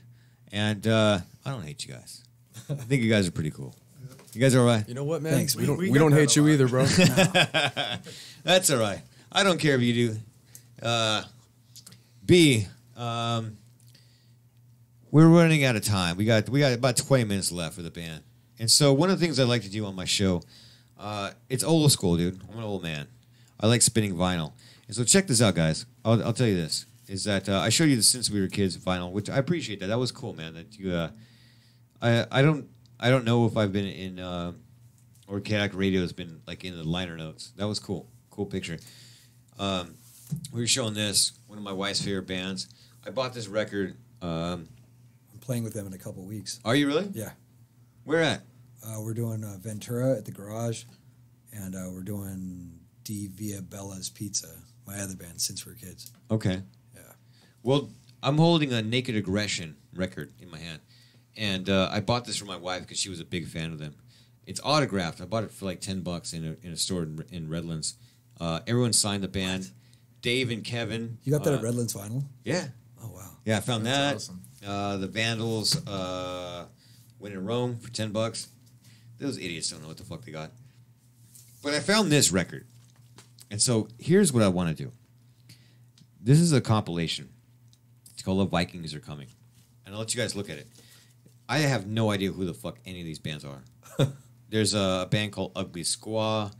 And I don't hate you guys. I think you guys are pretty cool. You guys are all right? You know what, man? Thanks. We don't hate you either, bro. That's all right. I don't care if you do. B, we're running out of time. We got about 20 minutes left for the band. And so one of the things I like to do on my show, it's old school, dude. I'm an old man. I like spinning vinyl. And so check this out, guys. I'll tell you this, is that I showed you the Since We Were Kids vinyl, which I appreciate that. That was cool, man. That you, I don't know if I've been in, or Kaotic Radio has been like in the liner notes. That was cool. Cool picture. We were showing this, one of my wife's favorite bands. I bought this record. I'm playing with them in a couple weeks. Are you really? Yeah. Where at? We're doing Ventura at the Garage, and we're doing D Via Bella's Pizza, my other band, Since We Were Kids. Okay. Yeah. Well, I'm holding a Naked Aggression record in my hand, and I bought this for my wife because she was a big fan of them. It's autographed. I bought it for like $10 in a store in Redlands. Everyone signed the band. What? Dave and Kevin. You got that at Redlands Vinyl? Yeah. Oh, wow. Yeah, I found That's that. awesome. The Vandals, When in Rome for $10. Those idiots don't know what the fuck they got. But I found this record. And so here's what I want to do. This is a compilation. It's called The Vikings Are Coming. And I'll let you guys look at it. I have no idea who the fuck any of these bands are. There's a band called Ugly Squaw,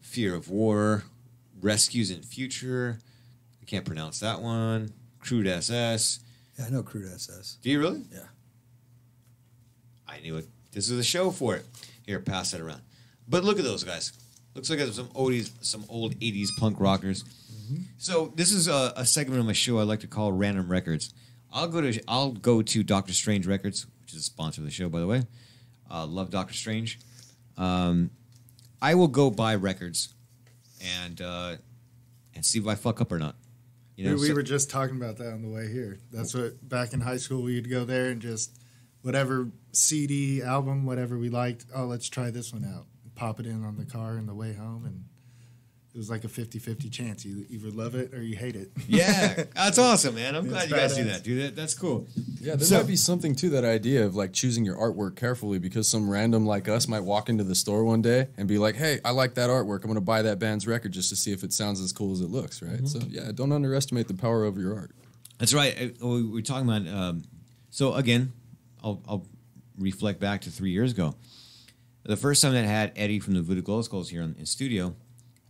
Fear of War, Rescues in Future. I can't pronounce that one. Crude SS. Yeah, I know Crude SS. Do you really? Yeah. I knew it. This is a show for it. Here, pass that around. But look at those guys. Looks like some old 80s punk rockers. Mm-hmm. So this is a segment of my show I like to call Random Records. I'll go to Dr. Strange Records, which is a sponsor of the show, by the way. Love Dr. Strange. I will go buy records and see if I fuck up or not. You know, We were just talking about that on the way here. That's what, back in high school, we'd go there and just whatever CD, album, whatever we liked, oh, let's try this one out. Pop it in on the car on the way home, and it was like a 50-50 chance. You either love it or you hate it. Yeah, that's awesome, man. I'm glad It's you guys do badass. that, dude. That's cool. Yeah, there might be something to that idea of like choosing your artwork carefully, because some random like us might walk into the store one day and be like, hey, I like that artwork. I'm going to buy that band's record just to see if it sounds as cool as it looks, right? So, yeah, don't underestimate the power of your art. That's right. We're talking about. So again, I'll reflect back to 3 years ago. The first time that I had Eddie from the Voodoo Glow Skulls here in studio,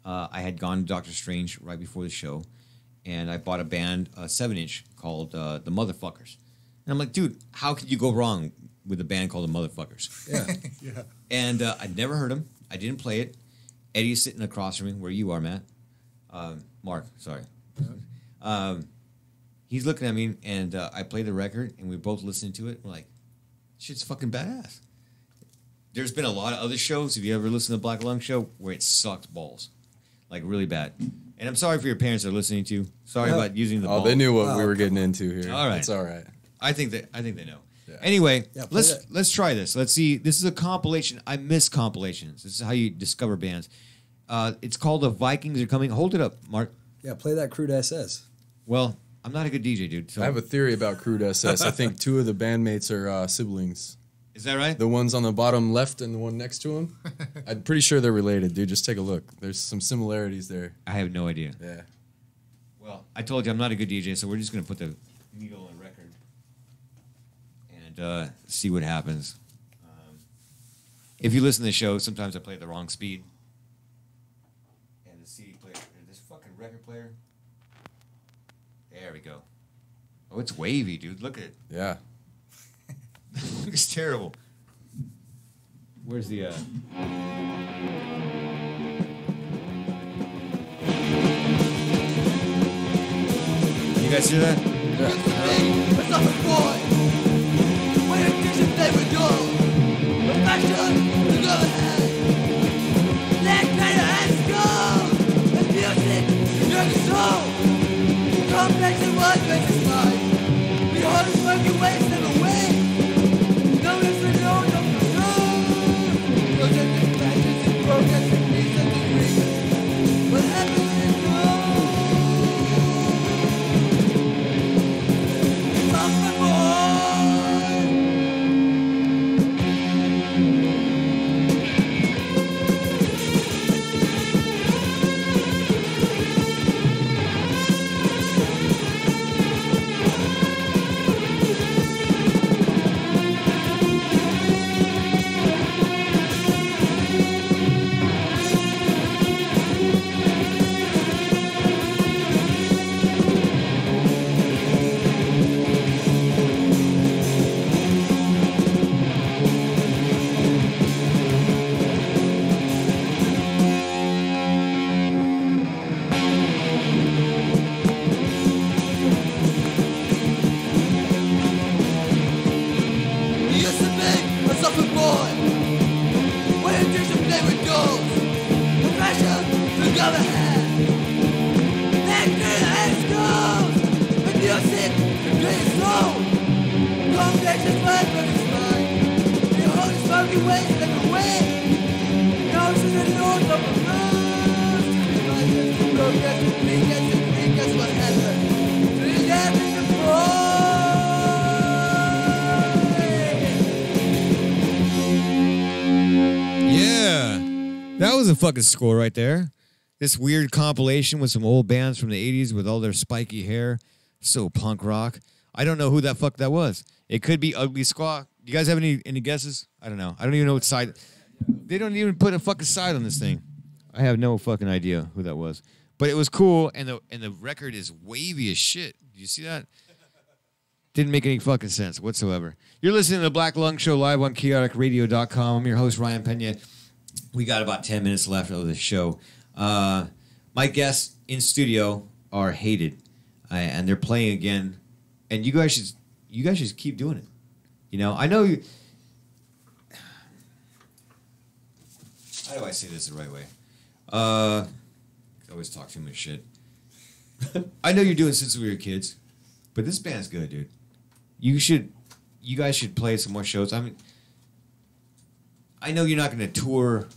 I had gone to Doctor Strange right before the show, and I bought a band, a 7-inch called The Motherfuckers. And I'm like, dude, how could you go wrong with a band called The Motherfuckers? Yeah. Yeah. And I'd never heard him. I didn't play it. Eddie's sitting across from me, where you are, Matt. Mark, sorry. He's looking at me, and I played the record, and we both listened to it. We're like, shit's fucking badass. There's been a lot of other shows, if you ever listen to the Black Lung Show, where it sucked balls. Like, really bad. And I'm sorry for your parents that are listening to you. Sorry about using the ball. Oh, they knew what we were getting into here. All right. It's all right. I think they know. Yeah. Anyway, Yeah, play that. let's try this. Let's see. This is a compilation. I miss compilations. This is how you discover bands. It's called The Vikings Are Coming. Hold it up, Mark. Yeah, play that Crude SS. Well, I'm not a good DJ, dude. So. I have a theory about Crude SS. I think two of the bandmates are siblings. Is that right? The ones on the bottom left and the one next to him. I'm pretty sure they're related, dude. Just take a look. There's some similarities there. I have no idea. Yeah. Well, I told you I'm not a good DJ, so we're just going to put the needle on the record and see what happens. If you listen to the show, sometimes I play at the wrong speed. And the CD player, this fucking record player. There we go. Oh, it's wavy, dude. Look at it. Yeah. It's terrible. Where's the You guys hear that? It's not a boy. When it gives you they would go. Perfection, you go ahead. Let better hands go. The music, your soul. Complex and what makes us life. We all just work your ways never win. No, it's a no, no, no. Guess what happened? We got Yeah, that was a fucking score right there. This weird compilation with some old bands from the 80s with all their spiky hair. So punk rock. I don't know who that fuck that was. It could be Ugly Squaw. You guys have any guesses? I don't know. I don't even know what side. They don't even put a fucking side on this thing. I have no fucking idea who that was. But it was cool, and the record is wavy as shit. Did you see that? Didn't make any fucking sense whatsoever. You're listening to the Black Lung Show live on chaoticradio.com. I'm your host, Ryan Pena. We got about 10 minutes left of the show. My guests in studio are Hated, and they're playing again. And you guys should keep doing it. You know, I know you. How do I say this the right way? I always talk too much shit. I know you're doing since we were kids, but this band's good, dude. You guys should play some more shows. I mean, I know you're not going to tour.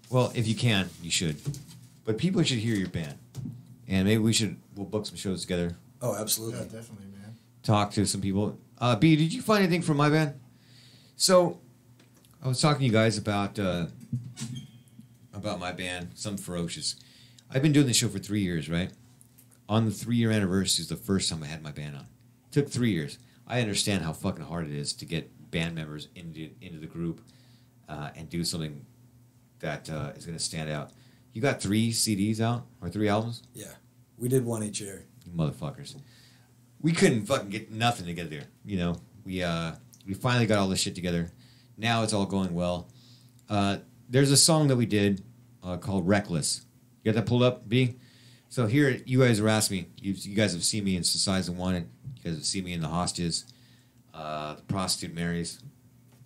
Well, if you can, you should. But people should hear your band, and maybe we'll book some shows together. Oh, absolutely. Yeah, definitely, man. Talk to some people. B, did you find anything from my band? So, I was talking to you guys about my band, Some Ferocious. I've been doing this show for 3 years, right? On the 3-year anniversary is the first time I had my band on. It took 3 years. I understand how fucking hard it is to get band members into the group and do something that is going to stand out. You got 3 CDs out or 3 albums? Yeah, we did one each year. You motherfuckers. We couldn't fucking get nothing together. You know, we finally got all this shit together. Now it's all going well. There's a song that we did called Reckless. You got that pulled up, B? So here, you guys are asking me. You guys have seen me in Society and Wanted. You guys have seen me in The Hostages, The Prostitute Marys,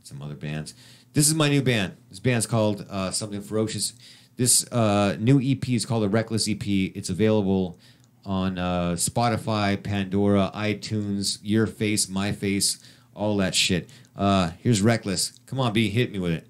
some other bands. This is my new band. This band's called Something Ferocious. This new EP is called a Reckless EP. It's available on Spotify, Pandora, iTunes, Your Face, My Face, all that shit. Here's Reckless. Come on, B, hit me with it.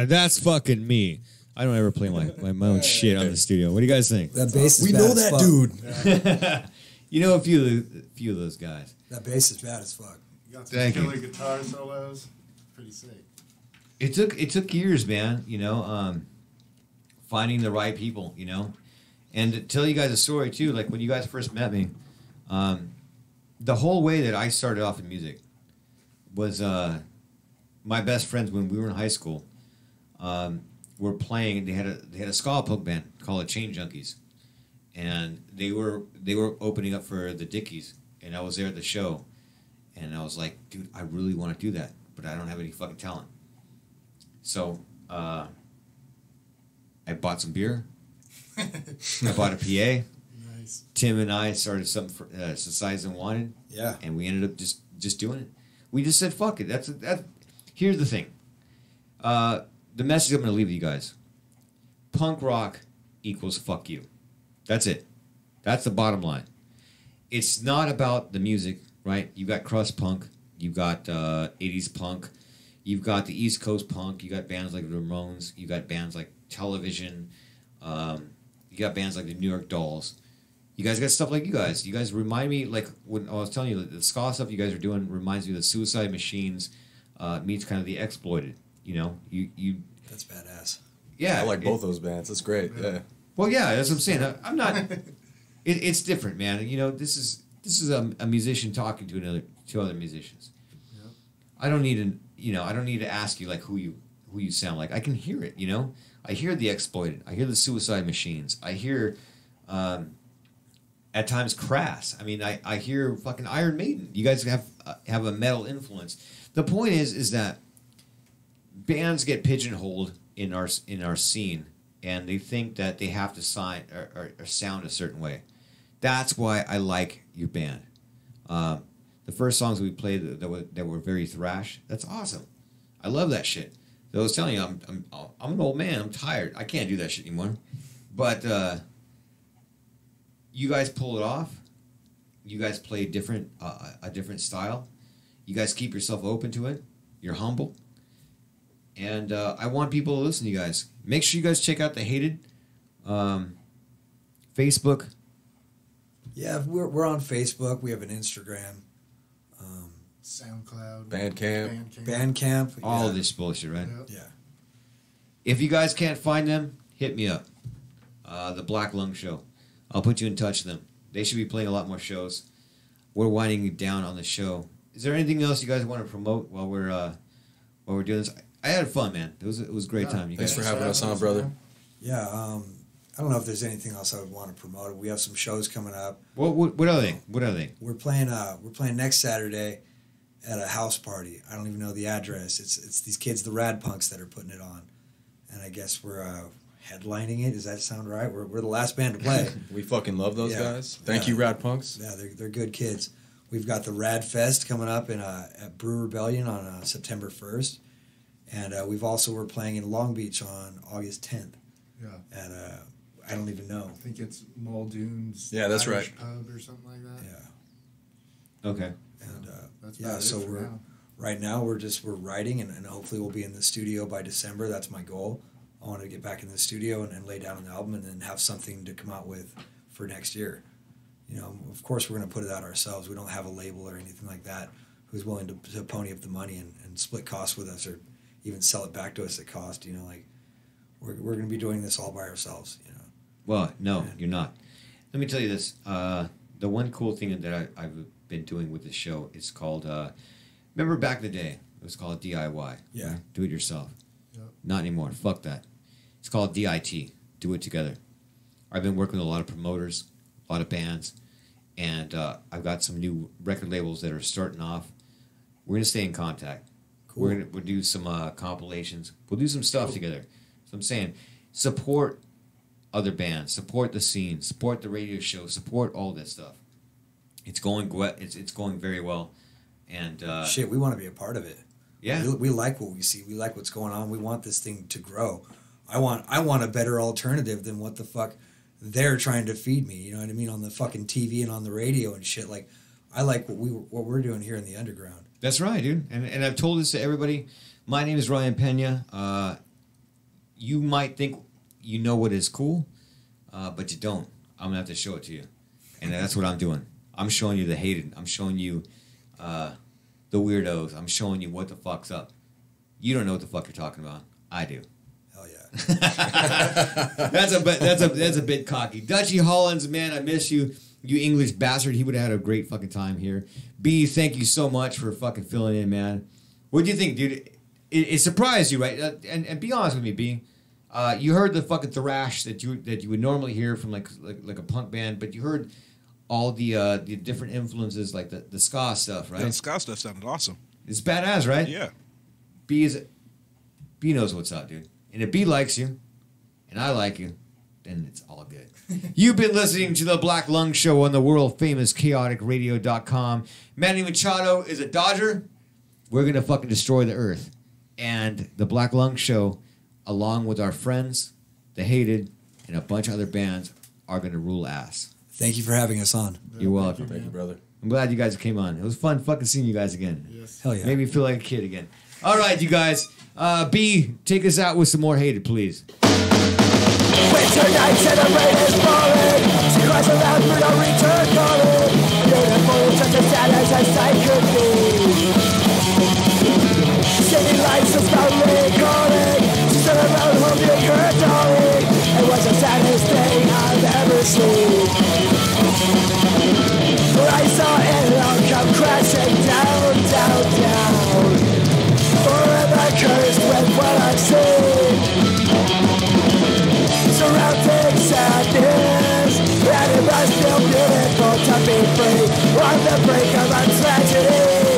That's fucking me. I don't ever play my own shit on the studio. What do you guys think? That bass is We bad know as that fuck. dude. You know a few of those guys. That bass is bad as fuck. You got some Thank killer you. guitar solos. Pretty sick. It took years, man. You know, finding the right people. You know, and to tell you guys a story too. Like when you guys first met me, the whole way that I started off in music was my best friends when we were in high school. Were playing. They had a ska punk band called the Chain Junkies, and they were opening up for the Dickies, and I was there at the show, and I was like, dude, I really want to do that, but I don't have any fucking talent. So I bought some beer. I bought a PA. Nice. Tim and I started something for Society and Wanted. Yeah. And we ended up just doing it. We just said, fuck it. Here's the thing. The message I'm going to leave you guys. Punk rock equals fuck you. That's it. That's the bottom line. It's not about the music, right? You've got crust punk. You've got 80s punk. You've got the East Coast punk. You got bands like the Ramones. You got bands like Television. You got bands like the New York Dolls. You guys got stuff like you guys. You guys remind me, like when I was telling you, the ska stuff you guys are doing reminds me of the Suicide Machines meets kind of the Exploited. You know, you. That's badass. Yeah, I like both those bands. That's great. Yeah. Well, yeah, that's what I'm saying. I'm not. It's different, man. You know, this is a musician talking to other musicians. Yep. I don't need to ask you like who you sound like. I can hear it. You know, I hear the Exploited. I hear the Suicide Machines. I hear. At times, Crass. I mean, I hear fucking Iron Maiden. You guys have a metal influence. The point is that bands get pigeonholed in our scene, and they think that they have to sign or sound a certain way. That's why I like your band. The first songs we played that were very thrash. That's awesome. I love that shit. So I was telling you, I'm an old man. I'm tired. I can't do that shit anymore. But you guys pull it off. You guys play a different style. You guys keep yourself open to it. You're humble. And I want people to listen to you guys. Make sure you guys check out the Hated Facebook. Yeah, we're on Facebook. We have an Instagram. SoundCloud. Bandcamp. All of this bullshit, right? Yeah. If you guys can't find them, hit me up. The Black Lung Show. I'll put you in touch with them. They should be playing a lot more shows. We're winding down on the show. Is there anything else you guys want to promote while we're doing this? I had fun, man. It was a great time. You Thanks guys for having us on, brother. Yeah. I don't know if there's anything else I would want to promote. We have some shows coming up. What are they? What are they? We're playing next Saturday at a house party. I don't even know the address. It's these kids, the Rad Punks, that are putting it on, and I guess we're headlining it. Does that sound right? We're the last band to play. We fucking love those guys. Thank you, Rad Punks. Yeah, they're good kids. We've got the Rad Fest coming up at Brew Rebellion on September 1st, and we're playing in Long Beach on August 10th. Yeah. At I don't even know. I think it's Muldoon's. Yeah, that's Irish right. Pub or something like that. Yeah. Okay. And that's yeah, so right now we're writing, and hopefully we'll be in the studio by December. That's my goal. I want to get back in the studio and lay down an album and then have something to come out with for next year. You know, of course we're going to put it out ourselves. We don't have a label or anything like that who's willing to pony up the money and split costs with us or even sell it back to us at cost. You know, like we're going to be doing this all by ourselves. You know. Well, no, you're not. Let me tell you this. The one cool thing that I've been doing with this show is called, remember back in the day, it was called DIY. Yeah. Right? Do it yourself. Yep. Not anymore. Fuck that. It's called DIT. Do it together. I've been working with a lot of promoters, a lot of bands, and I've got some new record labels that are starting off. We're going to stay in contact. Cool. We'll do some compilations. We'll do some stuff together. So I'm saying, support other bands, support the scene, support the radio show, support all that stuff. It's going it's going very well, and we want to be a part of it. Yeah, we like what we see. We like what's going on. We want this thing to grow. I want a better alternative than what the fuck they're trying to feed me. You know what I mean? On the fucking TV and on the radio and shit. Like, I like what we're doing here in the underground. That's right, dude. And I've told this to everybody. My name is Ryan Pena. You might think you know what is cool, but you don't. I'm gonna have to show it to you, and that's what I'm doing. I'm showing you the hated. I'm showing you the weirdos. I'm showing you what the fuck's up. You don't know what the fuck you're talking about. I do. Hell yeah. That's a bit cocky. Dutchie Hollins, man, I miss you. You English bastard. He would have had a great fucking time here. B, thank you so much for fucking filling in, man. What do you think, dude? It surprised you, right? And be honest with me, B. You heard the fucking thrash that you would normally hear from like a punk band, but you heard all the different influences, like the ska stuff, right? Yeah, the ska stuff sounded awesome. It's badass, right? Yeah. B knows what's up, dude. And if B likes you, and I like you, then it's all good. You've been listening to the Black Lung Show on the world famous chaoticradio.com. Manny Machado is a Dodger. We're gonna fucking destroy the earth. And the Black Lung Show, along with our friends, the Hated, and a bunch of other bands are going to rule ass. Thank you for having us on. You're welcome. Thank you, brother. I'm glad you guys came on. It was fun fucking seeing you guys again. Yes. Hell yeah. Made me feel like a kid again. All right, you guys. B, take us out with some more Hated, please. Winter nights and the rain is falling. She cries aloud for no return calling. Beautiful, just as sad as her sight could be. City lights are slowly calling. She stood around holding her darling. It was the saddest thing I've ever seen. For I saw it all come crashing down, down, down. Forever cursed with what I've seen. Surrounding sadness, and it must feel beautiful to be free on the brink of a tragedy.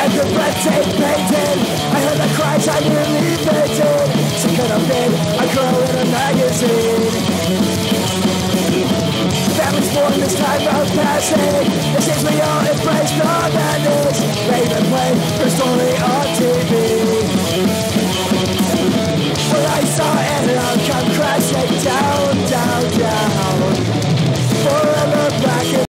The breathtaking painted. I heard the cries, I nearly fainted. She could have been a girl in a magazine. Families born this time of passing. It seems we all embrace the madness. Raven played her story on